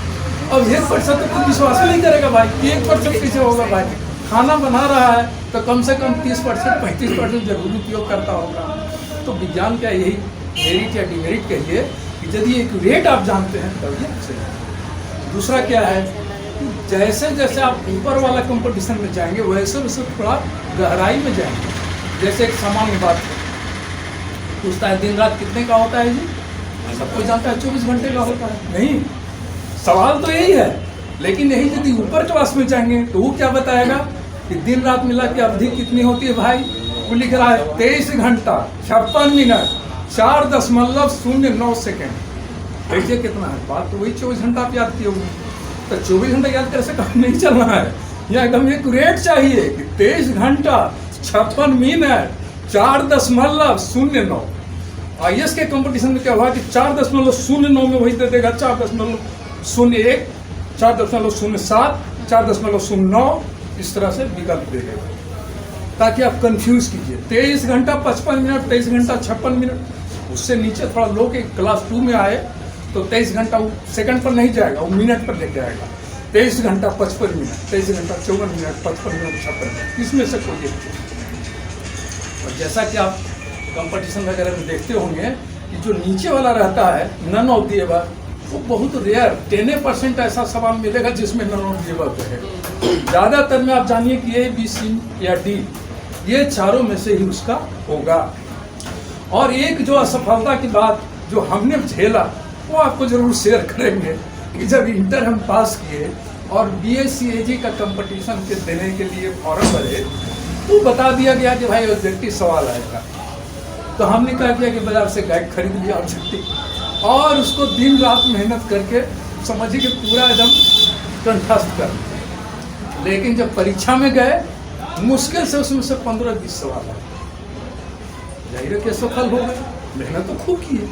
अब 1% तो कोई विश्वास ही नहीं करेगा भाई, 1% कैसे होगा भाई? खाना बना रहा है तो कम से कम 30% 35% जरूर उपयोग करता होगा। तो विज्ञान का यही मेरिट या डिमेरिट कहिए कि यदि एक रेट आप जानते हैं तब ये अच्छे है। दूसरा क्या है, जैसे जैसे आप ऊपर वाला कंपटीशन में जाएंगे वैसे वैसे थोड़ा गहराई में जाएंगे। जैसे एक सामान्य बात पूछता है, दिन रात कितने का होता है जी? सब कोई जानता है 24 घंटे का होता है। नहीं, सवाल तो यही है, लेकिन यही यदि ऊपर क्लास में जाएंगे तो वो क्या बताएगा कि दिन रात मिला के अवधि कितनी होती है भाई? वो लिख रहा है 23 घंटा 56 मिनट 4.09 सेकेंड। ऐसे कितना है? बात तो वही 24 घंटा आप याद किए होंगे। तो 24 घंटा याद कर से काम नहीं चलना है, यहाँ एकदम एक रेट चाहिए कि 23 घंटा 56 मिनट 4.09। IAS के कंपटीशन में क्या हुआ कि 4.09 में वही दे देगा 4.01, 4.07, 4.09, इस तरह से विकल्प दे देगा ताकि आप कंफ्यूज कीजिए। 23 घंटा 55 मिनट, 23 घंटा 56 मिनट, उससे नीचे थोड़ा लो के क्लास 2 में आए तो 23 घंटा वो सेकंड पर नहीं जाएगा, वो मिनट पर लेके आएगा। 23 घंटा 55 मिनट, 23 घंटा 54 मिनट, 55 मिनट 56 मिनट, इसमें से कोई एक चीज। और जैसा कि आप कंपटीशन वगैरह में देखते होंगे कि जो नीचे वाला रहता है नन ऑफ द अबव, वो बहुत रेयर 10% ऐसा सवाल मिलेगा जिसमें नन ऑफ द अबव है। ज़्यादातर में आप जानिए कि A, B, C या D, ये चारों में से ही उसका होगा। और एक जो असफलता की बात जो हमने झेला वो आपको जरूर शेयर करेंगे कि जब इंटर हम पास किए और BSc का कंपटीशन के देने के लिए फॉर्म भरे तो बता दिया गया कि भाई ऑब्जेक्टिव सवाल आएगा। तो हमने क्या किया कि बाजार से गाइड खरीद लिया ऑब्जेक्टिव और उसको दिन रात मेहनत करके समझिए कि पूरा एकदम कंठस्थ कर लिया। लेकिन जब परीक्षा में गए मुश्किल से उसमें से 15-20 सवाल आए, जाहिर के सफल हो गए, मेहनत तो खूब की है।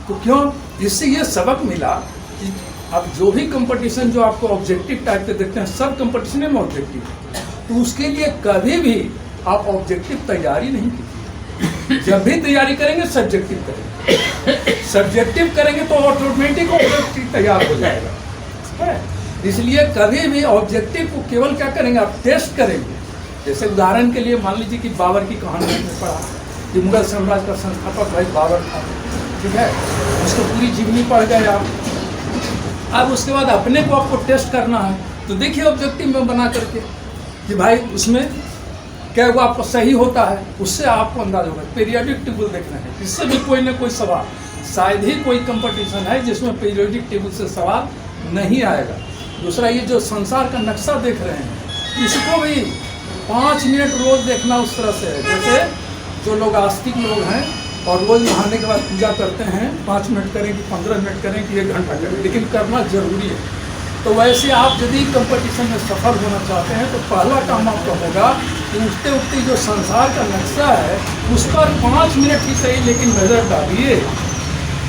तो क्यों? इससे ये सबक मिला कि अब जो भी कंपटीशन जो आपको ऑब्जेक्टिव टाइप के देखते हैं, सब कंपटीशन में ऑब्जेक्टिव है, तो उसके लिए कभी भी आप ऑब्जेक्टिव तैयारी नहीं कीजिए। जब भी तैयारी करेंगे सब्जेक्टिव करेंगे, सब्जेक्टिव करेंगे तो ऑटोमेटिक ऑब्जेक्टिव तैयार हो जाएगा। इसलिए कभी भी ऑब्जेक्टिव को केवल क्या करेंगे, आप टेस्ट करेंगे। जैसे उदाहरण के लिए मान लीजिए कि बाबर की कहानी में पढ़ा कि मुगल साम्राज्य का संस्थापक भाई बाबर था, ठीक है, उसको पूरी जीवनी पढ़ गए आप। अब उसके बाद अपने को आपको टेस्ट करना है तो देखिए ऑब्जेक्टिव में बना करके कि भाई उसमें क्या वो आपको सही होता है, उससे आपको अंदाज होगा। पीरियोडिक टेबल देखना है, इससे भी कोई ना कोई सवाल, शायद ही कोई कंपटीशन है जिसमें पीरियोडिक टेबल से सवाल नहीं आएगा। दूसरा ये जो संसार का नक्शा देख रहे हैं इसको भी 5 मिनट रोज देखना उस तरह से है। जैसे जो लोग आस्तिक लोग हैं और रोज नहाने के बाद पूजा करते हैं, 5 मिनट करें कि 15 मिनट करें कि 1 घंटा करें, लेकिन करना जरूरी है। तो वैसे आप यदि कंपटीशन में सफल होना चाहते हैं तो पहला काम आपका होगा कि उठते उठते जो संसार का नक्शा है उस पर 5 मिनट ही सही लेकिन नज़र डालिए।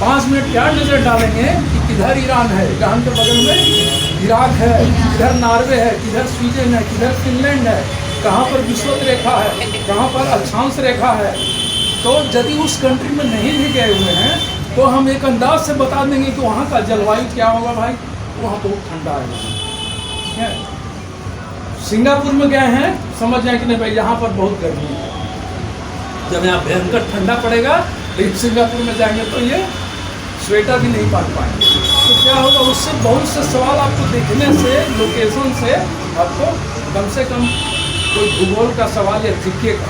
5 मिनट क्या नज़र डालेंगे कि किधर ईरान है, ईरान के बगल में इराक है, किधर नॉर्वे है, किधर स्वीडन है, किधर फिनलैंड है, कहाँ पर विषुवत रेखा है, कहाँ पर अक्षांश रेखा है। तो यदि उस कंट्री में नहीं भी गए हुए हैं तो हम एक अंदाज से बता देंगे कि वहाँ का जलवायु क्या होगा भाई, वहाँ बहुत ठंडा है। ठीक है, सिंगापुर में गए हैं, समझ जाए कि नहीं भाई यहाँ पर बहुत गर्मी है, जब यहाँ भयंकर ठंडा पड़ेगा, लेकिन सिंगापुर में जाएंगे तो ये स्वेटर भी नहीं पहन पाएंगे। तो क्या होगा, उससे बहुत से सवाल आपको देखने से, लोकेशन से आपको कम से कम कोई भूगोल का सवाल या जीके का,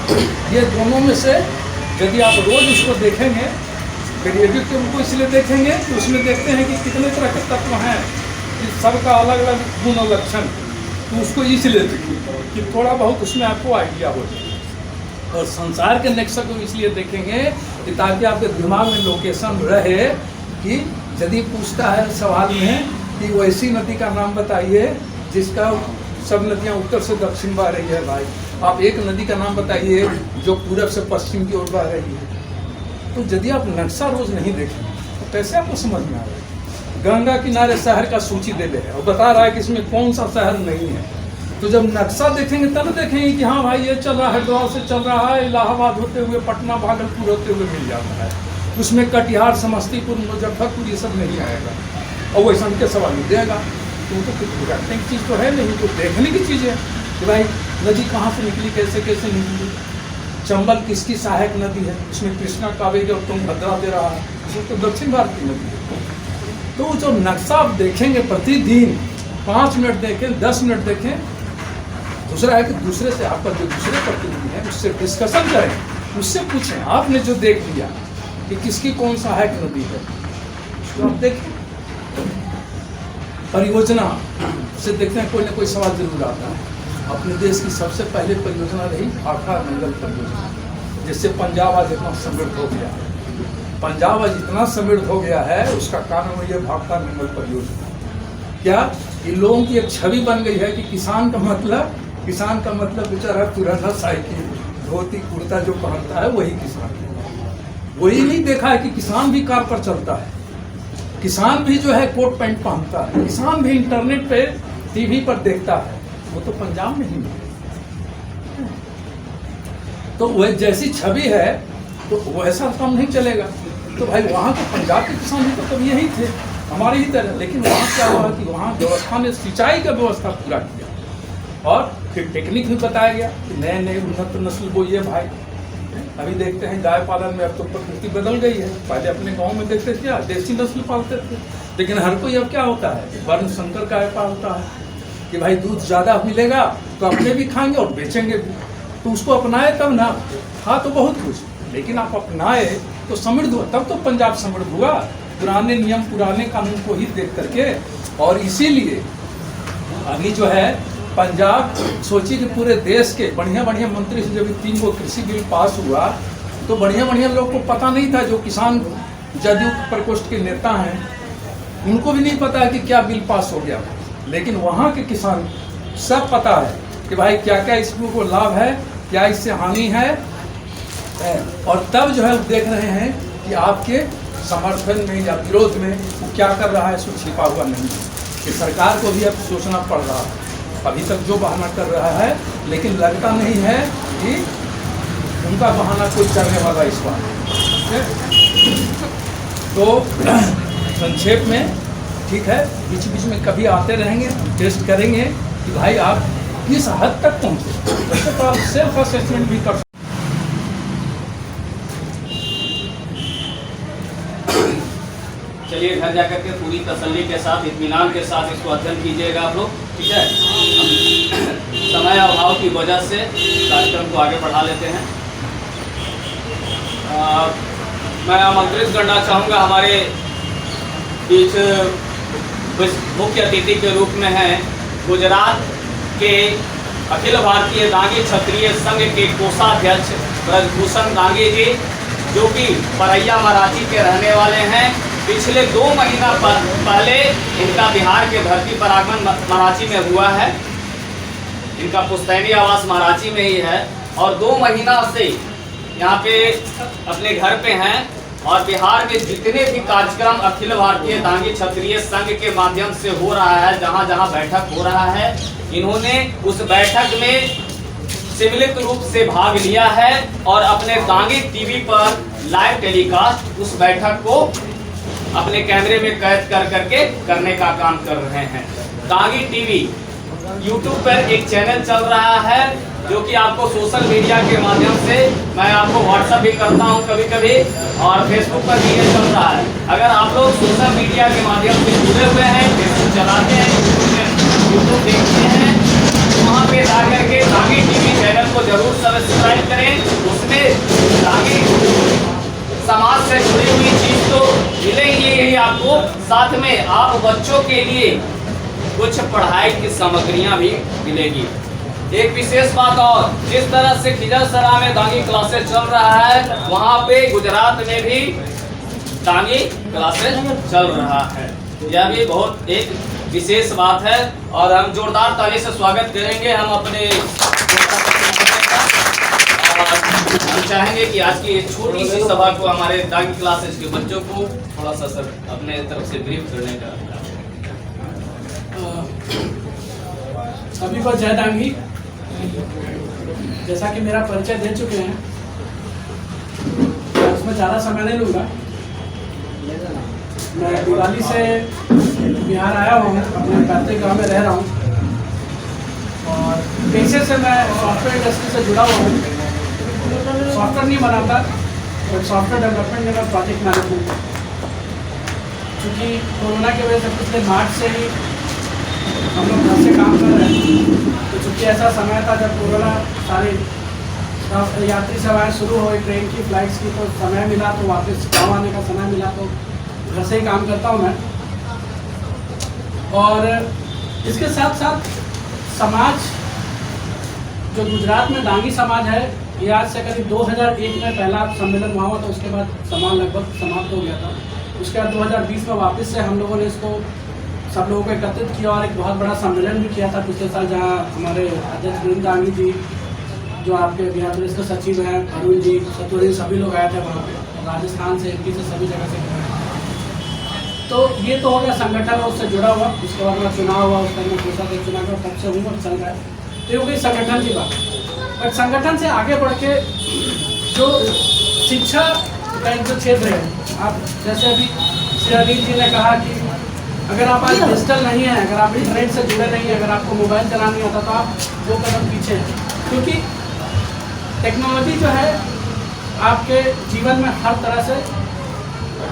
ये दोनों में से यदि आप रोज उसको देखेंगे, पीरियोडिक टेबल को इसलिए देखेंगे कि उसमें देखते हैं कि कितने तरह के तत्व हैं, कि सबका अलग अलग गुण और लक्षण, तो उसको इसलिए देखिए कि थोड़ा बहुत उसमें आपको आइडिया हो जाए। और संसार के नक्शे को इसलिए देखेंगे कि ताकि आपके दिमाग में लोकेशन रहे कि यदि पूछता है सवाल में कि वैसी नदी का नाम बताइए जिसका सब नदियाँ उत्तर से दक्षिण बह रही है, भाई आप एक नदी का नाम बताइए जो पूरब से पश्चिम की ओर बह रही है। तो यदि आप नक्शा रोज नहीं देखेंगे तो कैसे आपको समझ में आएगा। गंगा किनारे शहर का सूची दे दे और बता रहा है कि इसमें कौन सा शहर नहीं है। तो जब नक्शा देखेंगे तब देखेंगे कि हाँ भाई ये चल रहा है, हरिद्वार से चल रहा है, इलाहाबाद होते हुए पटना भागलपुर होते हुए मिल जाता है। उसमें कटिहार, समस्तीपुर, मुजफ्फरपुर ये सब नहीं आएगा और वैसा के सवाल नहीं देगा। तो कुछ रखने की चीज़ तो है नहीं, तो देखने की चीज़ है कि भाई नदी कहाँ से निकली, कैसे कैसे निकली। चंबल किसकी सहायक नदी है, उसमें कृष्णा, कावेरी और तुंगभद्रा दे रहा है, उसमें तो दक्षिण भारत की नदी है। तो जो नक्शा आप देखेंगे प्रतिदिन 5 मिनट देखें, 10 मिनट देखें। दूसरा है कि दूसरे से आपका जो दूसरे प्रतिनिधि है उससे डिस्कशन करें, उससे पूछें आपने जो देख लिया कि किसकी कौन सहायक नदी है, उसको आप देखें। परियोजना से देखते हैं कोई ना कोई सवाल जरूर आता है। अपने देश की सबसे पहले परियोजना रही भाखड़ा नंगल परियोजना, जिससे पंजाब आज इतना समृद्ध हो गया है। पंजाब आज इतना समृद्ध हो गया है, उसका कारण है ये भाखड़ा नंगल परियोजना। क्या इन लोगों की एक छवि बन गई है कि किसान का मतलब बेचारा पुराना साइकिल, धोती, कुर्ता जो पहनता है वही किसान है। वही नहीं देखा है कि किसान भी कार पर चलता है, किसान भी जो है कोट पैंट पहनता है, किसान भी इंटरनेट पे टीवी पर देखता है। वो तो पंजाब में ही नहीं। तो वह जैसी छवि है तो वैसा काम नहीं चलेगा। तो भाई वहाँ के पंजाब के किसान भी तो कभी यही थे, हमारे ही तरह। लेकिन वहाँ क्या हुआ कि वहाँ व्यवस्था ने सिंचाई का व्यवस्था पूरा किया और फिर टेक्निक भी बताया गया कि नए नए उन्नत नस्ल बोइए भाई। अभी देखते हैं गाय पालन में अब तो प्रकृति बदल गई है। पहले अपने गांव में देखते थे क्या देसी नस्ल पालते थे, लेकिन हर कोई अब क्या होता है वर्ण संकर गाय पालता है कि भाई दूध ज़्यादा मिलेगा तो अपने भी खाएंगे और बेचेंगे भी। तो उसको अपनाए तब ना, था तो बहुत कुछ, लेकिन आप अपनाए तो समृद्ध हुआ, तब तो पंजाब समृद्ध हुआ पुराने नियम, पुराने कानून को ही देख करके। और इसीलिए अभी जो है पंजाब सोचिए कि पूरे देश के बढ़िया बढ़िया मंत्री से जब 3 गो कृषि बिल पास हुआ तो बढ़िया बढ़िया लोग को पता नहीं था, जो किसान जदयू प्रकोष्ठ के नेता हैं उनको भी नहीं पता है कि क्या बिल पास हो गया। लेकिन वहाँ के किसान सब पता है कि भाई क्या क्या इसको को लाभ है, क्या इससे हानि है। और तब जो है वो देख रहे हैं कि आपके समर्थन में या विरोध में वो क्या कर रहा है, सो छिपा हुआ नहीं है कि सरकार को भी अब सोचना पड़ रहा है। अभी तक जो बहाना कर रहा है, लेकिन लगता नहीं है कि उनका बहाना कोई करने वाला इस बार। तो संक्षेप में ठीक है, बीच बीच में कभी आते रहेंगे, टेस्ट करेंगे कि भाई आप किस हद तक पहुँचे। वैसे तो आप सेल्फ असेसमेंट भी कर। चलिए घर जाकर के पूरी तसल्ली के साथ, इत्मीनान के साथ इसको अध्ययन कीजिएगा आप लोग, ठीक है। समय अभाव की वजह से कार्यक्रम को आगे बढ़ा लेते हैं। मैं आमंत्रित करना चाहूँगा हमारे बीच मुख्य अतिथि के रूप में हैं गुजरात के अखिल भारतीय दांगी क्षत्रिय संघ के कोषाध्यक्ष ब्रजभूषण दांगी जी, जो कि परैया मराठी के रहने वाले हैं। पिछले 2 महीना पहले इनका बिहार के धरती पर आगमन मराठी में हुआ है। इनका पुश्तैनी आवास मराठी में ही है और 2 महीना से यहाँ पे अपने घर पे हैं। और बिहार में जितने भी कार्यक्रम अखिल भारतीय दांगी क्षत्रिय संघ के माध्यम से हो रहा है, जहाँ जहाँ बैठक हो रहा है, इन्होंने उस बैठक में सम्मिलित रूप से भाग लिया है और अपने दांगी टीवी पर लाइव टेलीकास्ट उस बैठक को अपने कैमरे में कैद कर करके करने का काम कर रहे हैं। दांगी टीवी यूट्यूब पर एक चैनल चल रहा है, जो कि आपको सोशल मीडिया के माध्यम से, मैं आपको व्हाट्सएप भी करता हूं कभी कभी, और फेसबुक पर भी ये चल रहा है। अगर आप लोग सोशल मीडिया के माध्यम से जुड़े हुए हैं, फेसबुक चलाते हैं, यूट्यूब देखते हैं, तो वहाँ पे जा करके दांगी टीवी चैनल को जरूर सब्सक्राइब करें। उसमें दांगी समाज से जुड़ी हुई चीज तो मिलेंगी ही आपको, साथ में आप बच्चों के लिए कुछ पढ़ाई की सामग्रियां भी मिलेगी। एक विशेष बात और, जिस तरह से खिजरसराय में दांगी क्लासेस चल रहा है, वहाँ पे गुजरात में भी दांगी क्लासेस चल रहा है। यह भी बहुत एक विशेष बात है और हम जोरदार ताली से स्वागत करेंगे हम अपने हम चाहेंगे कि आज की एक छोटी सी सभा को हमारे दांगी क्लासेस के बच्चों को थोड़ा सा सर अपने तरफ से ब्रीफ करने का। सभी को जय दांगी। जैसा कि मेरा परिचय दे चुके हैं, उसमें ज़्यादा समय नहीं लूँगा। मैं दिवाली से बिहार आया हूँ, अपने पैतृक गाँव में रह रहा हूँ और पेशे से मैं सॉफ्टवेयर इंडस्ट्री से जुड़ा हुआ हूँ। सॉफ्टवेयर नहीं बनाता, बट सॉफ्टवेयर डेवलपमेंट में मैं प्रोजेक्ट मैनेजमेंट हूँ। क्योंकि कोरोना की वजह से पिछले मार्च से ही हम लोग घर से काम कर रहे हैं, तो चूँकि ऐसा समय था जब कोरोना सारी यात्री सेवाएं शुरू हुई, ट्रेन की फ्लाइट्स की, तो समय मिला तो वापस गाँव आने का समय मिला, तो घर से ही काम करता हूँ मैं। और इसके साथ साथ समाज जो गुजरात में दांगी समाज है, ये आज से करीब 2001 में पहला सम्मेलन हुआ था, उसके बाद समाज लगभग समाप्त हो गया था। उसके बाद 2020 में वापस से हम लोगों ने इसको सब लोगों को एकत्रित किया और एक बहुत बड़ा सम्मेलन भी किया था पिछले साल, जहाँ हमारे अध्यक्ष वीरेंद्र दांगी जी, जो आपके बिहार प्रदेश के सचिव हैं, अरुण जी, सतुरी, सभी लोग आए थे वहाँ पे, राजस्थान से, एमपी से, सभी जगह से गए। तो ये तो हो गया संगठन और उससे जुड़ा हुआ। उसके बाद में चुनाव हुआ, उसके बाद में दूसरा देश चुनाव का तब से हूँ और चल रहा है। तो ये हो गई संगठन की बात। बट संगठन से आगे बढ़ के जो शिक्षा का एक जो क्षेत्र है, आप जैसे अभी श्री अनिल जी ने कहा कि अगर आप आज डिजिटल नहीं हैं, अगर आप इंटरनेट से जुड़े नहीं हैं, अगर आपको मोबाइल चलाना नहीं आता, तो आप 2 कदम पीछे हैं। क्योंकि टेक्नोलॉजी जो है आपके जीवन में हर तरह से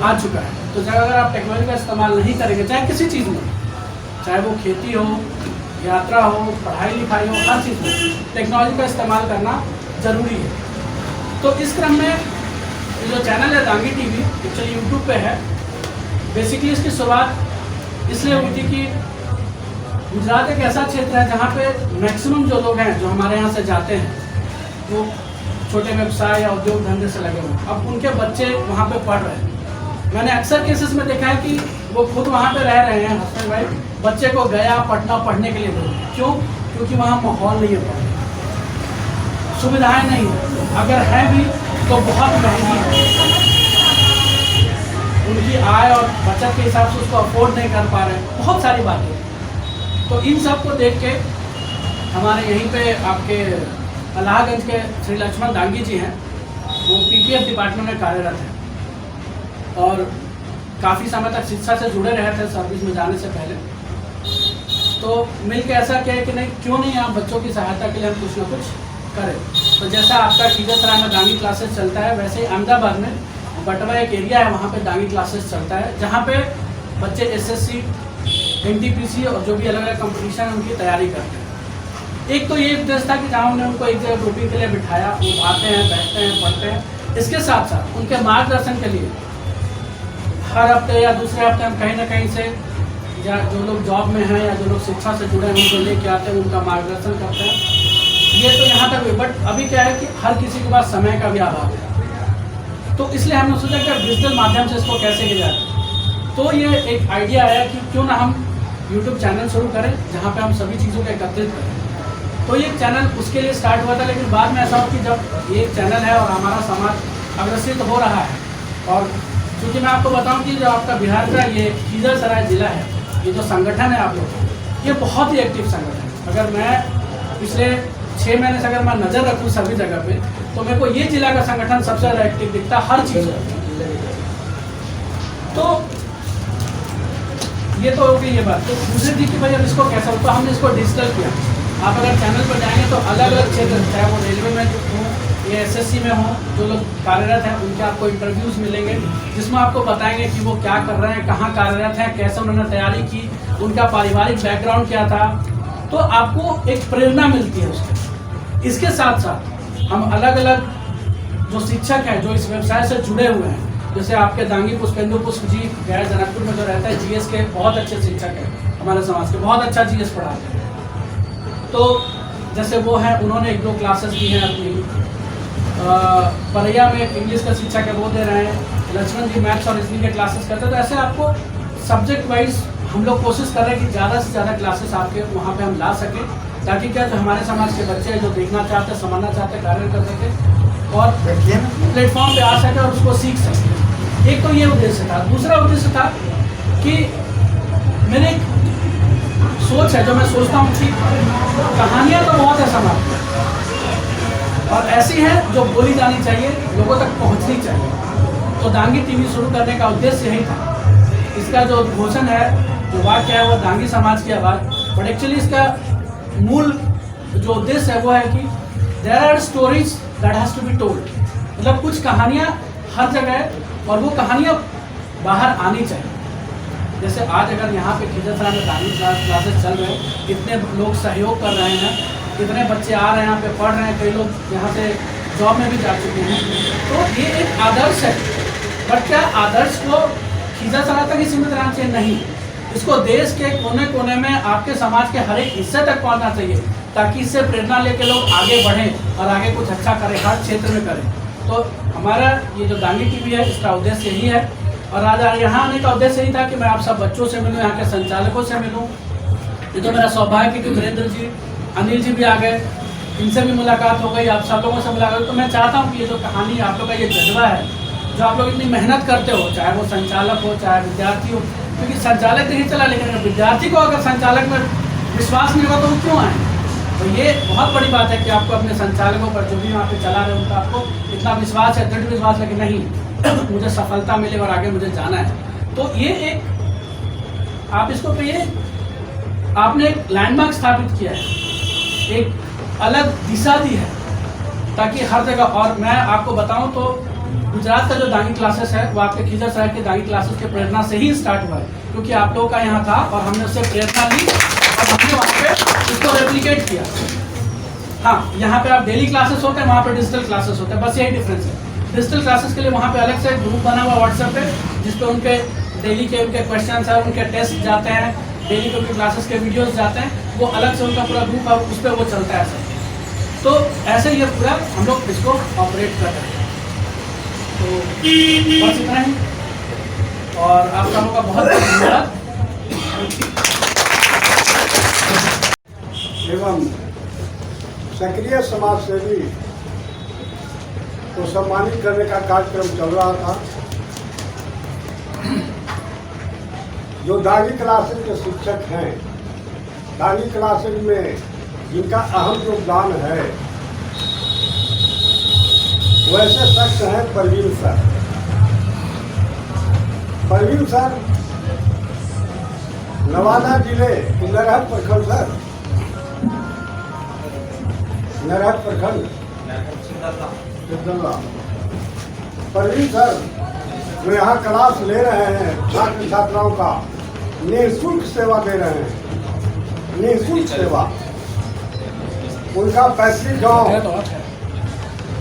आ चुका है। तो जब अगर आप टेक्नोलॉजी का इस्तेमाल नहीं करेंगे, चाहे किसी चीज़ में, चाहे वो खेती हो, यात्रा हो, पढ़ाई लिखाई हो, हर चीज़ में टेक्नोलॉजी का इस्तेमाल करना ज़रूरी है। तो इस क्रम में जो चैनल है दांगी टीवी, एक्चुअली यूट्यूब पे है। बेसिकली इसकी शुरुआत इसलिए हुई थी कि गुजरात एक ऐसा क्षेत्र है जहाँ पे मैक्सिमम जो लोग हैं, जो हमारे यहाँ से जाते हैं, वो छोटे व्यवसाय या उद्योग धंधे से लगे हुए। अब उनके बच्चे वहाँ पे पढ़ रहे हैं। मैंने अक्सर केसेस में देखा है कि वो खुद वहाँ पे रह रहे हैं, हस्बैंड वाइफ, बच्चे को गया पटना पढ़ने के लिए दे। क्यों? क्योंकि वहाँ माहौल नहीं है, सुविधाएं नहीं है, अगर है भी तो बहुत महंगी है। उनकी आय और बचत के हिसाब से उसको अफोर्ड नहीं कर पा रहे हैं, बहुत सारी बातें। तो इन सब को देख के हमारे यहीं पे आपके अलाहगंज के श्री लक्ष्मण दांगी जी हैं, वो पीपीएफ डिपार्टमेंट में कार्यरत हैं और काफ़ी समय तक शिक्षा से जुड़े रहे थे सर्विस में जाने से पहले। तो मिलकर ऐसा किया कि नहीं, क्यों नहीं आप बच्चों की सहायता के लिए हम कुछ ना कुछ करें। तो जैसा आपका खीजरसराय में दांगी क्लासेस चलता है, वैसे ही अहमदाबाद में बटवा एक एरिया है, वहाँ पे दांगी क्लासेस चलता है, जहाँ पे बच्चे एसएससी, एनटीपीसी और जो भी अलग अलग कंपटीशन है उनकी तैयारी करते हैं। एक तो ये उद्देश्य था कि जहाँ हमने उनको एक जगह ग्रुपिंग के लिए बिठाया, वो आते हैं, बैठते हैं, पढ़ते हैं। इसके साथ साथ उनके मार्गदर्शन के लिए हर हफ्ते या दूसरे हफ्ते हम कहीं ना कहीं से, या जो लोग जॉब में हैं या जो लोग शिक्षा से जुड़े हैं, उनको लेके आते हैं, उनका मार्गदर्शन करते हैं। ये तो यहाँ तक हुई। बट अभी क्या है कि हर किसी के पास समय का भी अभाव है, तो इसलिए हमने सोचा कि डिजिटल माध्यम से इसको कैसे किया जाए। तो ये एक आइडिया आया कि क्यों ना हम यूट्यूब चैनल शुरू करें जहाँ पे हम सभी चीज़ों को एकत्रित करें। तो ये चैनल उसके लिए स्टार्ट हुआ था, लेकिन बाद में ऐसा हो कि जब ये चैनल है और हमारा समाज अग्रसित हो रहा है, और क्योंकि मैं आपको बताऊं कि जो आपका बिहार का ये खीजरसराय जिला है, ये जो संगठन है आप लोग, ये बहुत ही एक्टिव संगठन है। अगर मैं पिछले 6 महीने से अगर मैं नज़र रखूँ सभी जगह पे, तो मेरे को ये जिला का संगठन सबसे ज़्यादा एक्टिव दिखता है हर चीज़ में। तो ये तो हो गई ये बात। तो दूसरी चीज़ की भाई अब इसको कैसा होता, हमने इसको डिजिटल किया। आप अगर चैनल पर जाएंगे तो अलग अलग क्षेत्र, चाहे वो रेलवे में हो या एसएससी में हो, जो लोग कार्यरत हैं उनके आपको इंटरव्यूज़ मिलेंगे, जिसमें आपको बताएंगे कि वो क्या कर रहे हैं, कहाँ कार्यरत हैं, कैसे उन्होंने तैयारी की, उनका पारिवारिक बैकग्राउंड क्या था। तो आपको एक प्रेरणा मिलती है उससे। इसके साथ साथ हम अलग अलग जो शिक्षक हैं जो इस व्यवसाय से जुड़े हुए हैं, जैसे आपके दांगी पुष्पेंदु पुष्प जी गया जनकपुर में जो रहता है, जीएस के बहुत अच्छे शिक्षक हैं हमारे समाज के, बहुत अच्छा जीएस पढ़ाते हैं। तो जैसे वो हैं, उन्होंने 1-2 क्लासेस दी हैं अपनी। परैया में इंग्लिश का शिक्षक है, वो दे रहे हैं। लक्ष्मण जी मैथ्स और रीजनिंग के क्लासेस करते हैं। तो ऐसे आपको सब्जेक्ट वाइज हम लोग कोशिश कर रहे हैं कि ज़्यादा से ज़्यादा क्लासेस आपके वहाँ पे हम ला सकें, ताकि क्या जो हमारे समाज के बच्चे हैं जो देखना चाहते हैं, समझना चाहते हैं, कार्य कर सकें। और प्लेटफॉर्म पे आ सके और उसको सीख सके। एक तो ये उद्देश्य था। दूसरा उद्देश्य था कि मेरे एक सोच है, जो मैं सोचता हूँ कि कहानियाँ तो बहुत है समाज में, और ऐसी हैं जो बोली जानी चाहिए, लोगों तक पहुँचनी चाहिए। तो दांगी टीवी शुरू करने का उद्देश्य यही था। इसका जो उद्घोषण है, जो वाक्य है, वो दांगी समाज की आवाज़, बट एक्चुअली इसका मूल जो उद्देश्य है वो है कि there are stories that has to be told. मतलब कुछ कहानियाँ हर जगह है और वो कहानियाँ बाहर आनी चाहिए। जैसे आज अगर यहाँ पे खिजरसराय में दांगी क्लासेस चल रहे हैं, कितने लोग सहयोग कर रहे हैं, कितने बच्चे आ रहे हैं यहाँ पे पढ़ रहे हैं, कई लोग यहाँ से जॉब में भी जा चुके हैं। तो ये एक आदर्श है, बट क्या आदर्श को खिजरसराय तक ही सीमित रहना चाहिए? नहीं, इसको देश के कोने कोने में, आपके समाज के हर एक हिस्से तक पहुँचना चाहिए, ताकि इससे प्रेरणा लेके लोग आगे बढ़ें और आगे कुछ अच्छा करें, हर क्षेत्र में करें। तो हमारा ये जो दांगी टीवी है, इसका उद्देश्य यही है। और आज यहाँ आने का उद्देश्य यही था कि मैं आप सब बच्चों से मिलूँ, यहाँ के संचालकों से मिलूँ। ये तो मेरा सौभाग्य कि वीरेंद्र जी, अनिल जी भी आ गए, इनसे भी मुलाकात हो गई, आप सब लोगों से मुलाकात। तो मैं चाहता हूँ कि ये जो कहानी, आप लोग का ये जज्बा है, जो आप लोग इतनी मेहनत करते हो, चाहे वो संचालक हो, चाहे विद्यार्थी हो, क्योंकि संचालक नहीं चला, लेकिन विद्यार्थी को अगर संचालक में विश्वास नहीं होगा तो वो क्यों आए? तो ये बहुत बड़ी बात है कि आपको अपने संचालकों पर, जो भी वहाँ पे चला रहे, उनका आपको इतना विश्वास है, दृढ़ विश्वास है कि नहीं, मुझे सफलता मिले और आगे मुझे जाना है। तो ये एक, आप इसको कहिए, आपने एक लैंडमार्क स्थापित किया है, एक अलग दिशा दी है, ताकि हर जगह। और मैं आपको बताऊं तो गुजरात का जो दांगी क्लासेस है, वो आपके खिजरसराय के दांगी क्लासेस के प्रेरणा से ही स्टार्ट हुआ है, क्योंकि आप लोगों का यहाँ था और हमने उससे प्रेरणा ली और हमने वहाँ पे उसको रेप्लिकेट किया। हाँ, यहाँ पे आप डेली क्लासेस होते हैं, वहाँ पे डिजिटल क्लासेस होते हैं, बस यही डिफरेंस है। डिजिटल क्लासेस के लिए वहाँ पे अलग से ग्रुप बना हुआ व्हाट्सएप पे, जिसपे उनके डेली के उनके क्वेश्चन है, उनके टेस्ट जाते हैं, डेली के उनके क्लासेस के वीडियोस जाते हैं, वो अलग से उनका पूरा ग्रुप है, उस पर वो चलता है सर। तो ऐसे ये पूरा हम लोग इसको ऑपरेट कर रहे हैं। तो बस इतना ही, और आप सबों का बहुत बहुत धन्यवाद। एवं सक्रिय समाज सेवी को सम्मानित करने का कार्यक्रम चल रहा था। जो दांगी क्लासेस के शिक्षक हैं, दांगी क्लासेस में जिनका अहम योगदान है, वैसे शख्स हैं परवीन सर। परवीन सर नवादा जिले के नरहट प्रखंड, सर नरहट प्रखंड सिद्धल्ला। परवीन सर जो यहाँ क्लास ले रहे हैं, छात्र छात्राओं का निःशुल्क सेवा दे रहे हैं, निःशुल्क सेवा। उनका पैतृक गांव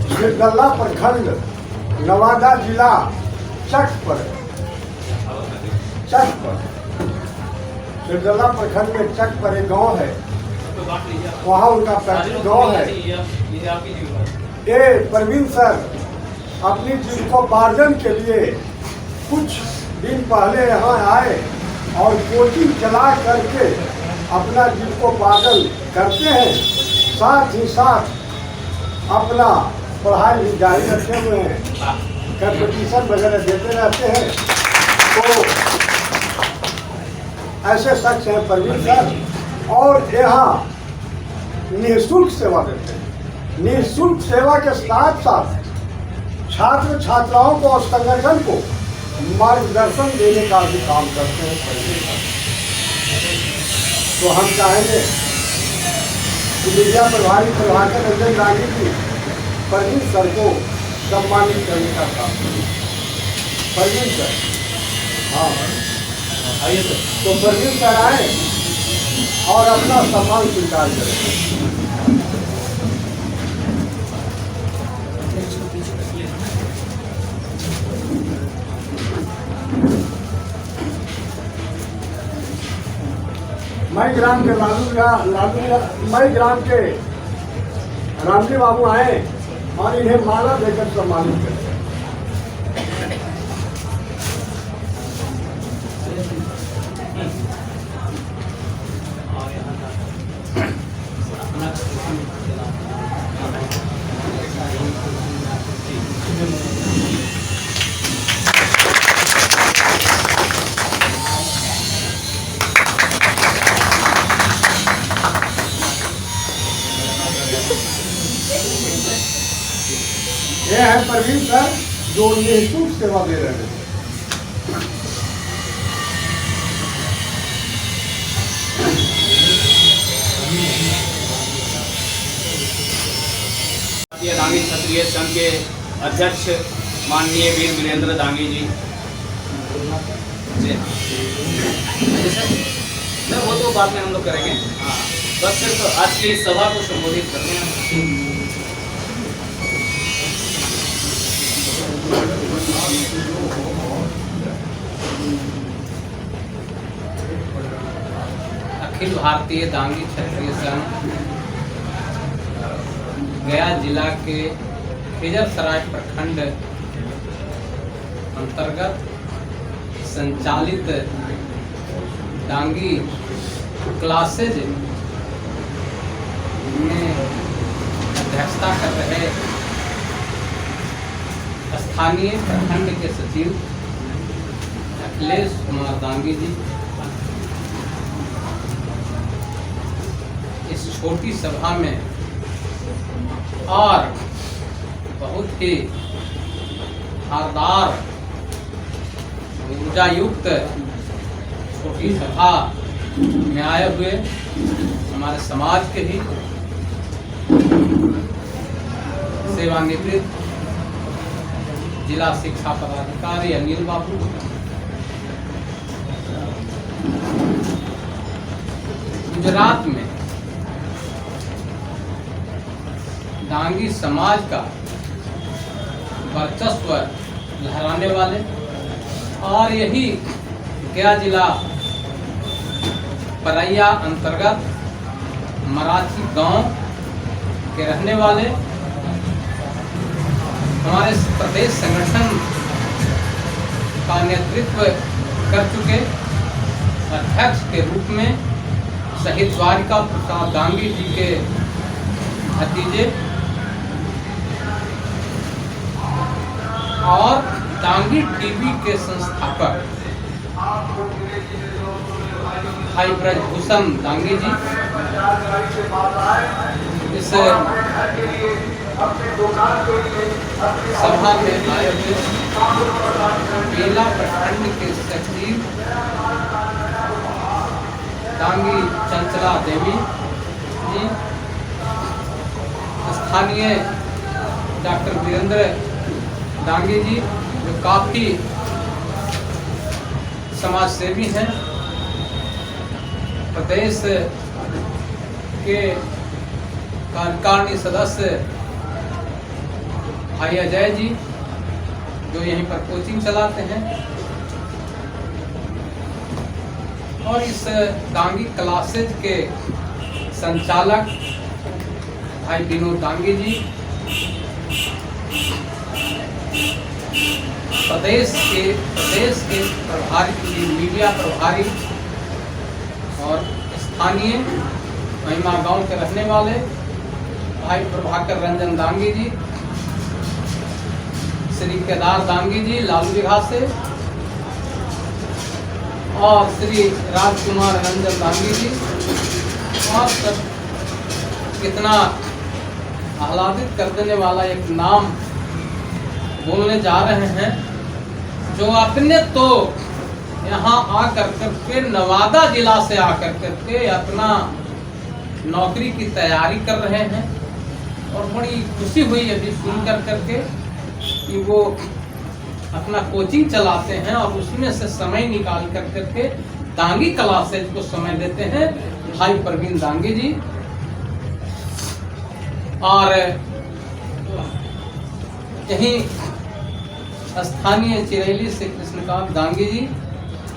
सिद्धल्ला प्रखंड, नवादा जिला, चक पर सिद्धल्ला प्रखंड में चक पर एक गांव है, वहाँ उनका पैतृक गांव है। ये परवीन सर अपनी जीविकोपार्जन के लिए कुछ दिन पहले यहाँ आए और कोचिंग चला करके अपना जीविकोपार्जन करते हैं, साथ ही साथ अपना पढ़ाई भी जारी रखे हुए हैं, कंपटीशन वगैरह देते रहते हैं। तो ऐसे शख्स हैं परवीन सर, और यहाँ निःशुल्क सेवा देते हैं। निःशुल्क सेवा के साथ साथ छात्र छात्राओं को और संगठन को मार्गदर्शन देने का भी काम करते हैं परवीन सर। तो हम चाहेंगे कि मीडिया प्रभारी प्रभाकर रंजन दांगी जी परवीन सर को सम्मानित करने का काम करें। परवीन सर, हाँ आइए सर। तो परवीन सर आए और अपना सम्मान स्वीकार करें। मई ग्राम के मई ग्राम के रामजी बाबू आए और इन्हें माला देकर सम्मानित करें। ये है परवीन सर जो निःशुल्क सेवा दे रहे हैं। भारतीय दांगी क्षत्रिय संघ के अध्यक्ष माननीय वीर वीरेंद्र दांगी जी। सर वो तो बाद में हम लोग करेंगे। हाँ, बस सिर्फ आज की इस सभा को संबोधित करते हैं। अखिल भारतीय दांगी क्षत्रिय संघ गया जिला के खिजरसराय प्रखंड अंतर्गत संचालित दांगी क्लासेज में अध्यक्षता कर रहे स्थानीय प्रखंड के सचिव अखिलेश कुमार दांगी जी इस छोटी सभा में और बहुत ही धारदार ऊर्जा युक्त छोटी सभा में आए हुए हमारे समाज के ही सेवानिवृत्त जिला शिक्षा पदाधिकारी अनिल बाबू, गुजरात में दांगी समाज का वर्चस्व लहराने वाले और यही गया जिला परैया अंतर्गत मराठी गांव के रहने वाले हमारे प्रदेश संगठन का नेतृत्व कर चुके अध्यक्ष के रूप में शहीद द्वारिका प्रसाद दांगी जी के भतीजे और दांगी टीवी के संस्थापक भाई ब्रजभूषण दांगी जी इस सभा में आए हुए बेला प्रखंड के सचिव दांगी चंचला देवी जी, स्थानीय डॉक्टर वीरेंद्र दांगी जी जो काफी समाज सेवी हैं, प्रदेश के कार्यकारिणी सदस्य भाई अजय जी जो यहीं पर कोचिंग चलाते हैं और इस दांगी क्लासेज के संचालक भाई विनोद दांगी जी, प्रदेश के प्रभारी मीडिया प्रभारी और स्थानीय महिमा गांव के रहने वाले भाई प्रभाकर रंजन दांगी जी, श्री केदार दांगी जी लालू बिघा से और श्री राजकुमार रंजन दांगी जी और सब कितना आह्लादित कर देने वाला एक नाम बोलने जा रहे हैं जो अपने तो यहाँ आकर करके नवादा जिला से आकर करके अपना नौकरी की तैयारी कर रहे हैं और बड़ी खुशी हुई अभी सुन कर करके कि वो अपना कोचिंग चलाते हैं और उसमें से समय निकाल कर करके दांगी क्लासेज को समय देते हैं भाई प्रवीण दांगी जी और यहीं स्थानीय चिरैली से कृष्णकांत दांगी जी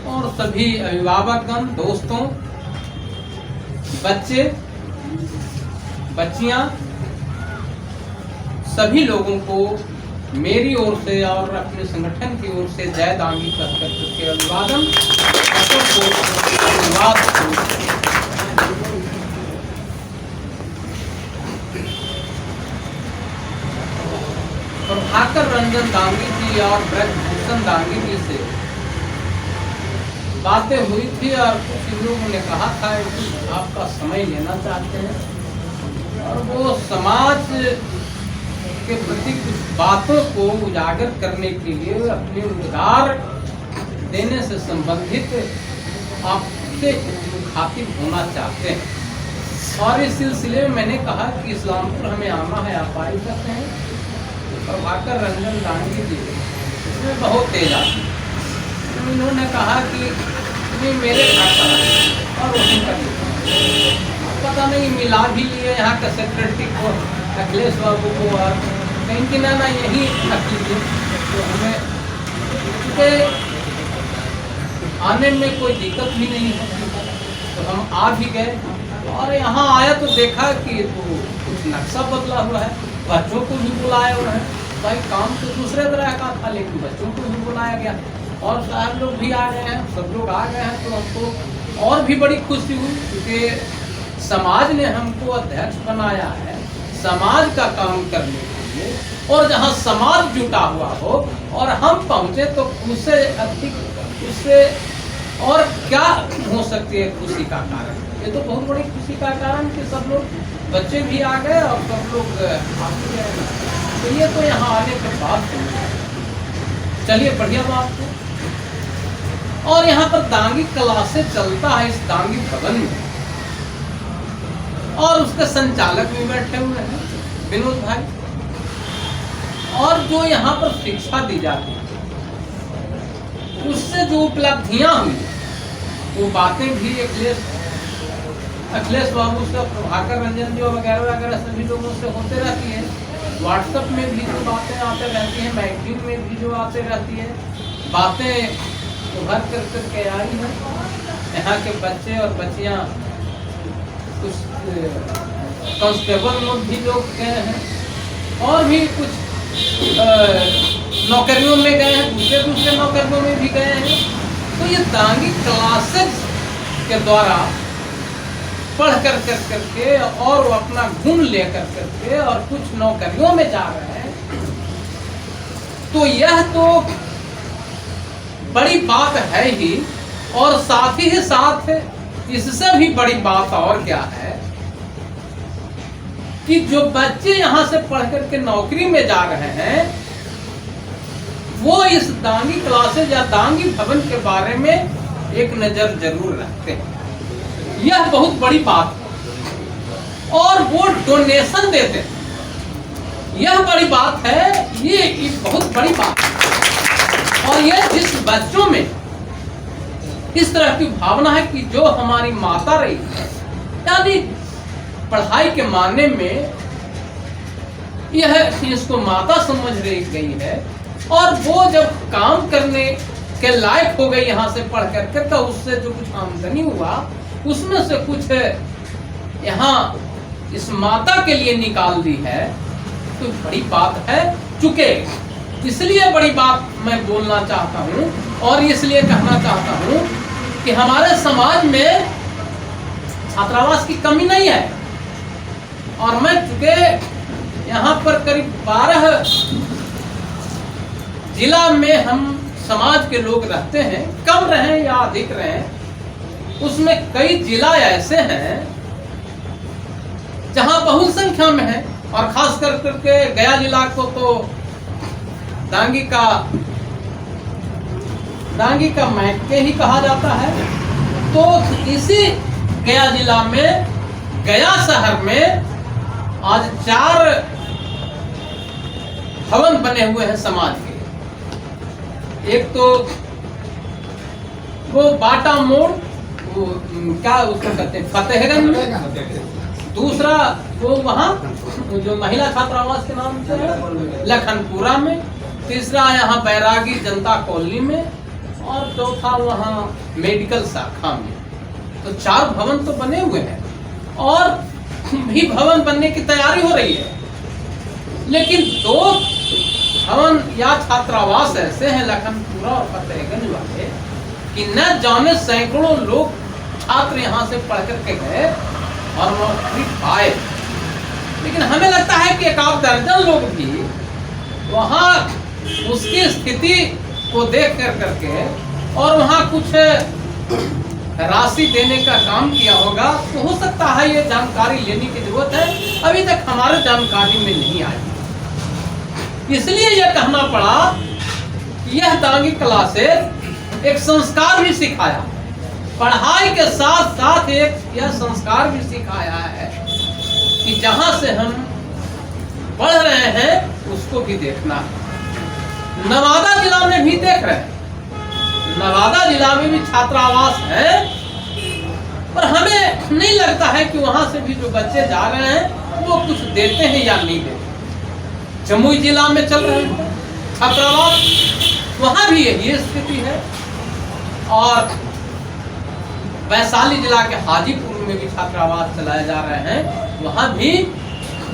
और सभी अभिभावकगण, दोस्तों, बच्चे, बच्चियां, सभी लोगों को मेरी ओर से और अपने संगठन की ओर से जय दांगी के अभिवादन प्रभाकर रंजन दांगी जी और ब्रजभूषण दांगी जी से बातें हुई थी और कुछ लोगों ने कहा था कि आपका समय लेना चाहते हैं और वो समाज के प्रति कुछ बातों को उजागर करने के लिए अपने उद्गार देने से संबंधित आपसे मुखातिब होना चाहते हैं। और इस सिलसिले में मैंने कहा कि इस्लामपुर हमें आना है, आप आ सकते हैं। प्रभाकर रंजन डांगी जी इसमें बहुत तेज आती है। तो इन्होंने कहा कि तुम्हें मेरे घर पर और वहीं पर पता नहीं मिला भी लिए यहाँ का सेक्रेटरी को, अखिलेश बाबू को, और कहीं कि ना यही रख लीजिए। तो हमें क्योंकि आने में कोई दिक्कत भी नहीं है, तो हम आ भी गए। और यहाँ आया तो देखा कि तो कुछ नक्शा बदला हुआ है, बच्चों को भी बुलाया हुआ है। भाई काम तो दूसरे तरह का था, लेकिन बच्चों को भी बुलाया गया और साहब लोग भी आ गए हैं, सब लोग आ गए हैं। तो हमको और भी बड़ी खुशी हुई, क्योंकि समाज ने हमको अध्यक्ष बनाया है समाज का काम करने के लिए, और जहाँ समाज जुटा हुआ हो और हम पहुँचे तो उससे अधिक, उससे और क्या हो सकती है खुशी का कारण। ये तो बहुत बड़ी खुशी का कारण कि सब लोग, बच्चे भी आ गए और सब लोग आ गए। तो ये तो यहाँ आने के बाद चलिए बढ़िया बात है। और यहाँ पर दांगी क्लासेस चलता है इस दांगी भवन में, और उसके संचालक भी बैठे हुए हैं विनोद भाई। और जो यहाँ पर शिक्षा दी जाती है उससे जो उपलब्धियां हुई वो बातें भी अखिलेश बाबू से, प्रभाकर रंजन जी वगैरह वगैरह सभी लोगों से होते रहती है। व्हाट्सएप में भी जो बातें आते रहती हैं, मैगजीन में भी जो आते रहती है बातें, उभर कर के आई है। यहाँ के बच्चे और बच्चियाँ, कुछ कांस्टेबल लोग भी लोग गए हैं, और भी कुछ नौकरियों में गए हैं, दूसरे नौकरियों में भी गए हैं। तो ये दांगी क्लासेस के द्वारा पढ़ कर के और वो अपना गुण ले करके और कुछ नौकरियों में जा रहे हैं। तो यह तो बड़ी बात है ही, और साथ ही साथ इससे भी बड़ी बात और क्या है कि जो बच्चे यहाँ से पढ़ करके नौकरी में जा रहे हैं वो इस दांगी क्लासेज या दांगी भवन के बारे में एक नजर जरूर रखते हैं। यह बहुत बड़ी बात है। और वो डोनेशन देते हैं, यह बड़ी बात है, ये एक बहुत बड़ी बात है। और ये जिस बच्चों में इस तरह की भावना है कि जो हमारी माता रही है, यानी पढ़ाई के मानने में यह इसको माता समझ रही गई है, और वो जब काम करने के लायक हो गई यहाँ से पढ़ कर, तो उससे जो कुछ आमदनी हुआ उसमें से कुछ यहाँ इस माता के लिए निकाल दी है, तो बड़ी बात है। चुके इसलिए बड़ी बात मैं बोलना चाहता हूँ और इसलिए कहना चाहता हूँ कि हमारे समाज में छात्रावास की कमी नहीं है। और मैं चुके यहाँ पर करीब 12 जिला में हम समाज के लोग रहते हैं, कम रहें या अधिक रहें, उसमें कई जिला ऐसे हैं जहां बहुत संख्या में है। और खास करके गया जिला को तो दांगी का मैके ही कहा जाता है। तो इसी गया जिला में, गया शहर में आज 4 भवन बने हुए हैं समाज के। एक तो वो बाटा मोड़, वो क्या उसको कहते हैं, फतेहगंज में। दूसरा वो वहाँ जो महिला छात्रावास के नाम से है लखनपुरा में। तीसरा यहाँ बैरागी जनता कॉलोनी में, और चौथा वहाँ मेडिकल शाखा में। तो 4 भवन तो बने हुए हैं, और भी भवन बनने की तैयारी हो रही है। लेकिन 2 भवन या छात्रावास ऐसे हैं लखनपुरा और फतेहगंज वाले कि न जाने सैकड़ों लोग छात्र यहाँ से पढ़ करके गए और नौकरी पाए। लेकिन हमें लगता है कि 1 दर्जन लोग भी वहाँ उसकी स्थिति को देख करके और वहाँ कुछ राशि देने का काम किया होगा। तो हो सकता है ये जानकारी लेने की जरूरत है, अभी तक हमारे जानकारी में नहीं आई। इसलिए यह कहना पड़ा कि यह दांगी क्लासेस एक संस्कार भी सिखाया, पढ़ाई के साथ साथ एक यह संस्कार भी सिखाया है कि जहां से हम पढ़ रहे हैं उसको भी देखना है। नवादा जिला में भी देख रहे हैं, नवादा जिला में भी छात्रावास है, पर हमें नहीं लगता है कि वहां से भी जो बच्चे जा रहे हैं वो कुछ देते हैं या नहीं देते। जमुई जिला में चल रहे हैं छात्रावास, वहां भी यही स्थिति है, और वैशाली जिला के हाजीपुर में भी छात्रावास चलाए जा रहे हैं, वहां भी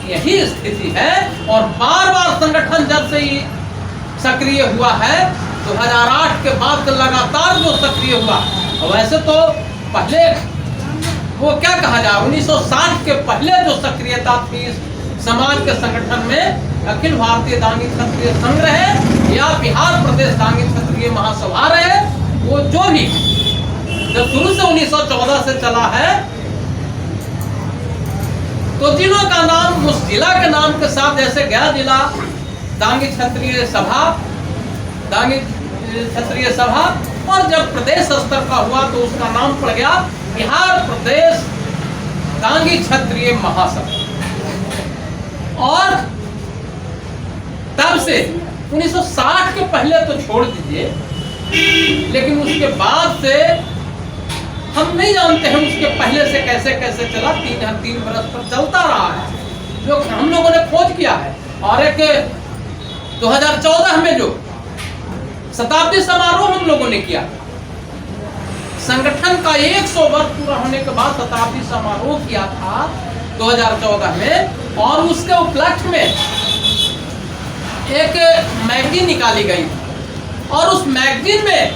यही स्थिति है। और बार बार संगठन जब से ही सक्रिय हुआ है 2008 के बाद लगातार जो सक्रिय हुआ, वैसे तो पहले वो क्या कहा जाए 1960 के पहले जो सक्रियता थी समाज के संगठन में, अखिल भारतीय दांगी क्षत्रिय संघ रहे या बिहार प्रदेश दांगी क्षत्रिय महासभा रहे, वो जो भी जब शुरू से 1914 से चला है, तो जिलों का नाम उस जिला के नाम के साथ, जैसे गया जिला दांगी क्षत्रिय सभा, दांगी क्षत्रिय सभा, और जब प्रदेश स्तर का हुआ तो उसका नाम पड़ गया बिहार प्रदेश दांगी क्षत्रिय महासभा। और तब से 1960 के पहले तो छोड़ दीजिए, लेकिन उसके बाद से हम नहीं जानते हैं उसके पहले से कैसे कैसे चला, 3 बरस पर चलता रहा है, जो हम लोगों ने खोज किया है। और एक 2014 में जो शताब्दी समारोह हम लोगों ने किया, संगठन का 100 वर्ष पूरा होने के बाद शताब्दी समारोह किया था 2014 में, और उसके उपलक्ष्य में एक मैगजीन निकाली गई, और उस मैगजीन में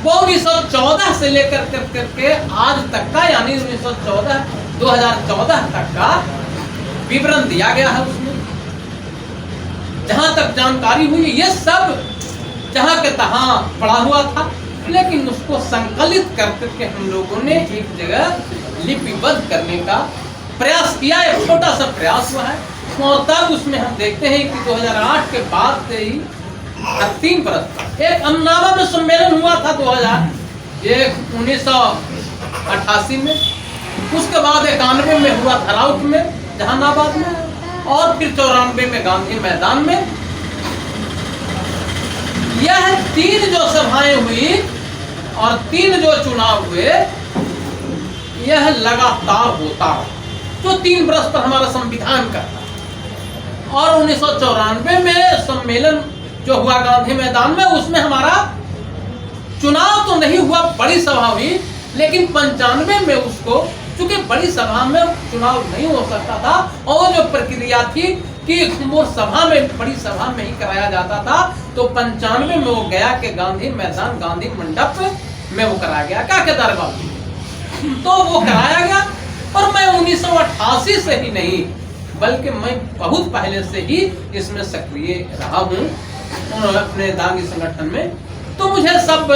वो 1914 से लेकर करके आज तक का, यानी 2014 तक का विवरण दिया गया है। उसमें जहां तक जानकारी हुई ये सब जहां के तहां पड़ा हुआ था, लेकिन उसको संकलित करके हम लोगों ने एक जगह लिपिबद्ध करने का प्रयास किया, एक छोटा सा प्रयास हुआ है। और तब उसमें हम देखते हैं कि 2008 के बाद से ही 3 बरस एक अमनावा में सम्मेलन हुआ था 1988 में, उसके बाद 91 में हुआ धराउट में जहानाबाद में, और फिर 94 में गांधी मैदान में। यह 3 जो सभाएं हुई और 3 जो चुनाव हुए, यह लगातार होता है, जो 3 बरस पर हमारा संविधान का था। और 1994 में सम्मेलन जो हुआ गांधी मैदान में, उसमें हमारा चुनाव तो नहीं हुआ, बड़ी सभा हुई, लेकिन 95 में उसको, चूंकि बड़ी सभा में चुनाव नहीं हो सकता था, और जो प्रक्रिया थी कि वो सभा में, बड़ी सभा में ही कराया जाता था, तो 95 में वो गया कि गांधी मैदान, गांधी मंडप में वो कराया गया, क्या के दरबार, तो वो कराया गया। और मैं 1988 से ही नहीं, बल्कि मैं बहुत पहले से ही इसमें सक्रिय रहा हूँ अपने दांगी संगठन में। तो मुझे सब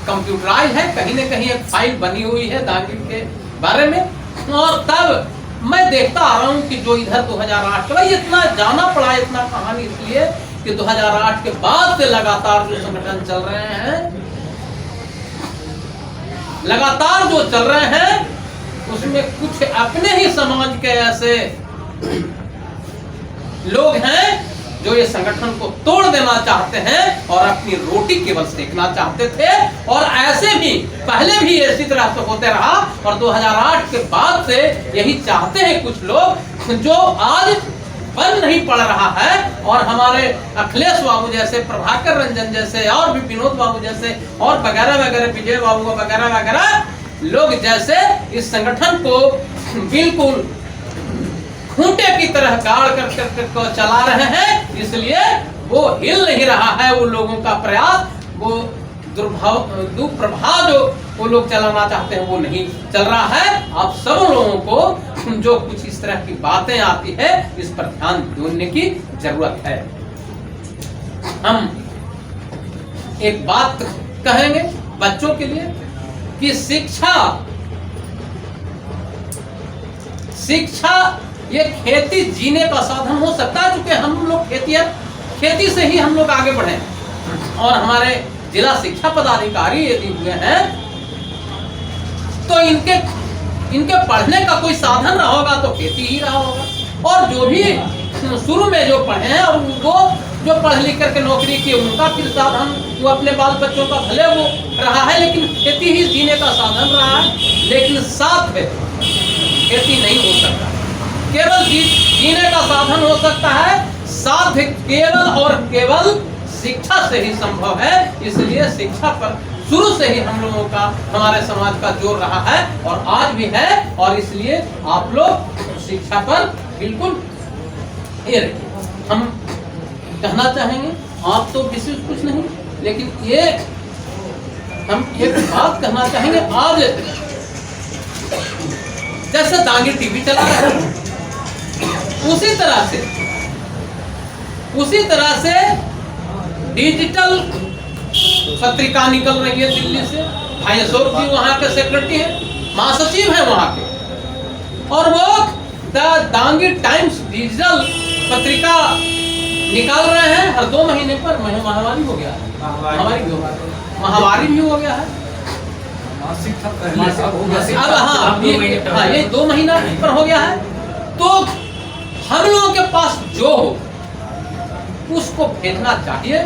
कंप्यूटराइज है, कहीं न कहीं एक फाइल बनी हुई है दांगी के बारे में। और तब मैं देखता आ रहा हूँ कि जो इधर 2008 का इतना जाना पड़ा, इतना कहानी, इसलिए कि 2008 के बाद से लगातार जो संगठन चल रहे हैं, लगातार जो चल रहे हैं, उसमें कुछ अपने ही समाज के ऐसे लोग हैं जो ये संगठन को तोड़ देना चाहते हैं और अपनी रोटी केवल सेकना चाहते थे। और ऐसे भी पहले भी इसी तरह से होते रहा, और 2008 के बाद से यही चाहते हैं कुछ लोग, जो आज बंद नहीं पड़ रहा है। और हमारे अखिलेश बाबू जैसे, प्रभाकर रंजन जैसे, और भी विनोद बाबू जैसे, और वगैरह वगैरह, विजय बाबू वगैरह वगैरह लोग जैसे इस संगठन को बिल्कुल खूंटे की तरह गाड़ कर चला रहे हैं, इसलिए वो हिल नहीं रहा है। वो लोगों का प्रयास, वो दुष्प्रभाव जो वो लोग चलाना चाहते हैं, वो नहीं चल रहा है। आप सब लोगों को जो कुछ इस तरह की बातें आती है, इस पर ध्यान देने की जरूरत है। हम एक बात कहेंगे बच्चों के लिए कि शिक्षा ये खेती जीने का साधन हो सकता है, क्योंकि हम लोग खेती से ही हम लोग आगे बढ़े हैं। और हमारे जिला शिक्षा पदाधिकारी यदि हुए हैं तो इनके पढ़ने का कोई साधन रहा होगा तो खेती ही रहा होगा। और जो भी शुरू में जो पढ़े हैं और वो जो पढ़ लिख करके नौकरी की, उनका फिर साधन वो अपने बाल बच्चों का भले वो रहा है, लेकिन खेती ही जीने का साधन रहा है। लेकिन साथ में खेती नहीं हो सकता, केवल जीने का साधन हो सकता है, साथ केवल और केवल शिक्षा से ही संभव है। इसलिए शिक्षा पर शुरू से ही हम लोगों का, हमारे समाज का जोर रहा है और आज भी है। और इसलिए आप लोग शिक्षा पर बिल्कुल ये रखिए। हम कहना चाहेंगे, आप तो विशेष कुछ नहीं, लेकिन ये हम एक बात कहना चाहेंगे। आज जैसे दांगी टीवी चला रहा है, उसी तरह से डिजिटल पत्रिका निकल रही है दिल्ली से। भाई अशोक जी वहाँ के सेक्रेटरी हैं, महासचिव हैं वहाँ के, और वो दांगी टाइम्स डिजिटल पत्रिका निकाल रहे हैं हर 2 महीने पर। महामारी हो गया है, महामारी भी हो गया है। अब हाँ, ये 2 महीना पर हो गया है। तो हम लोगों के पास जो हो उसको भेजना चाहिए।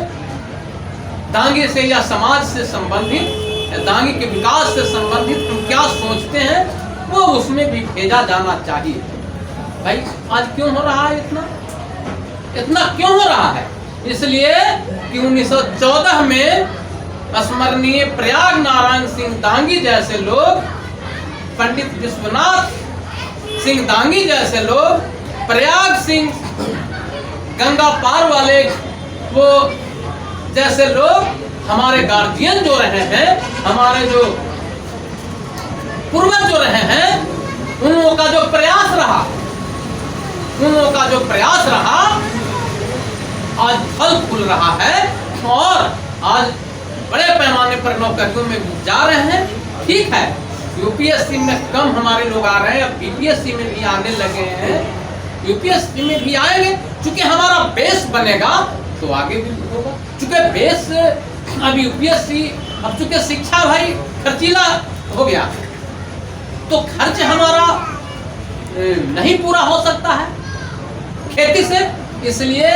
दांगे से या समाज से संबंधित, दांगे के विकास से संबंधित हम क्या सोचते हैं वो उसमें भी भेजा जाना चाहिए। भाई आज क्यों हो रहा है इतना क्यों हो रहा है? इसलिए कि 1914 में स्मरणीय प्रयाग नारायण सिंह दांगी जैसे लोग, पंडित विश्वनाथ सिंह दांगी जैसे लोग, प्रयाग सिंह गंगा पार वाले वो जैसे लोग हमारे गार्जियन जो रहे हैं, हमारे जो पूर्वज जो रहे हैं, उन लोगों का जो प्रयास रहा आज फल फूल रहा है। और आज बड़े पैमाने पर नौकरियों में जा रहे हैं। ठीक है, यूपीएससी में कम हमारे लोग आ रहे हैं, अब बीपीएससी में भी आने लगे हैं, यूपीएससी में भी आएंगे। चूंकि हमारा बेस बनेगा तो आगे भी होगा। चूंकि बेस अब यूपीएससी, अब चूंकि शिक्षा भाई खर्चीला हो गया तो खर्च हमारा नहीं पूरा हो सकता है खेती से। इसलिए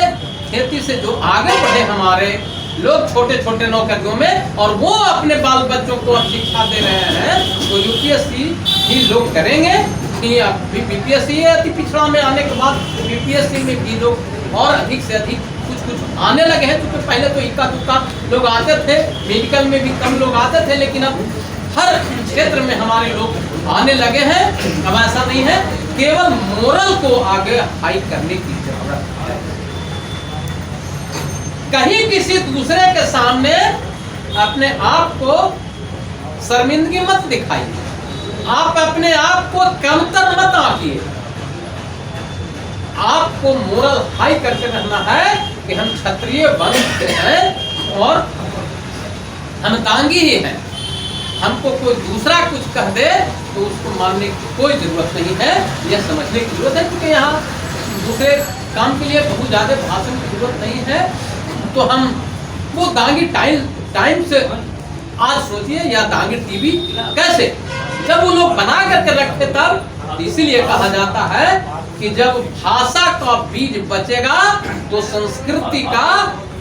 खेती से जो आगे बढ़े हमारे लोग छोटे छोटे नौकरियों में, और वो अपने बाल बच्चों को शिक्षा दे रहे हैं, तो यूपीएससी ही लोग करेंगे। कि अभी बीपीएससी अति पिछड़ा में आने के बाद बीपीएससी में भी लोग और अधिक से अधिक कुछ आने लगे हैं। क्योंकि पहले तो इक्का दुक्का लोग आते थे, मेडिकल में भी कम लोग आते थे, लेकिन अब हर क्षेत्र में हमारे लोग आने लगे हैं। अब ऐसा नहीं है, केवल मोरल को आगे हाई करने की जरूरत है। कहीं किसी दूसरे के सामने अपने आप को शर्मिंदगी मत दिखाइए, आप अपने आप को कमतर मत आंकिए। आपको मोरल हाई करके रहना है कि हम क्षत्रिय वंश से हैं और हम दांगी ही हैं। हमको कोई दूसरा कुछ कह दे तो उसको मानने की कोई जरूरत नहीं है, यह समझने की जरूरत है। क्योंकि यहाँ दूसरे काम के लिए बहुत ज़्यादा भाषण की जरूरत नहीं है। तो हम वो दांगी टाइम्स आज सोचिए, या दांगी टीवी कैसे जब वो लोग बना करके रखे, तब इसीलिए कहा जाता है कि जब भाषा का बीज बचेगा तो संस्कृति का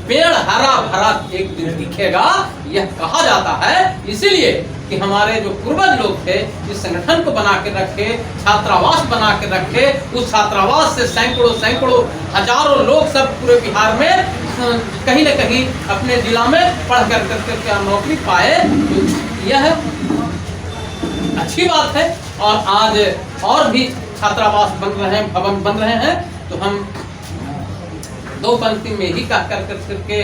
पेड़ हरा भरा एक दिन दिखेगा, यह कहा जाता है। इसीलिए कि हमारे जो पूर्वज लोग थे इस संगठन को बना के रखे, छात्रावास बना के रखे, उस छात्रावास से सैकड़ों हजारों लोग सब पूरे बिहार में कहीं न कहीं अपने जिला में पढ़ कर करके नौकरी पाए। यह अच्छी बात है। और आज और भी छात्रावास बन रहे हैं, भवन बन रहे हैं। तो हम 2 पंक्ति में ही कह करके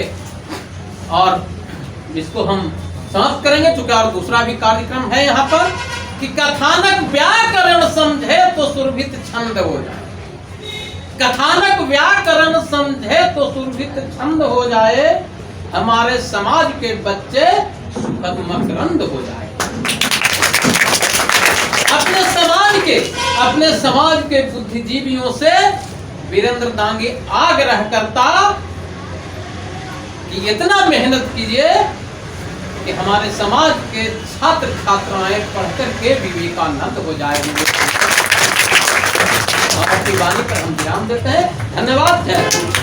और इसको हम समाप्त करेंगे, चूंकि और दूसरा भी कार्यक्रम है यहाँ पर कि कथानक व्याकरण समझे तो सुरभित छंद हो जाए। कथानक व्याकरण समझे तो सुरभित छंद हो जाए, हमारे समाज के बच्चे सुखद मकरंद हो जाए। अपने समाज के अपने समाज के बुद्धिजीवियों से वीरेंद्र दांगी आग्रह करता कि इतना मेहनत कीजिए कि हमारे समाज के छात्र छात्राएं पढ़कर के विवेकानंद हो जाएंगे। और अपनी वाणी पर हम विराम देते हैं। धन्यवाद। जय हिंद।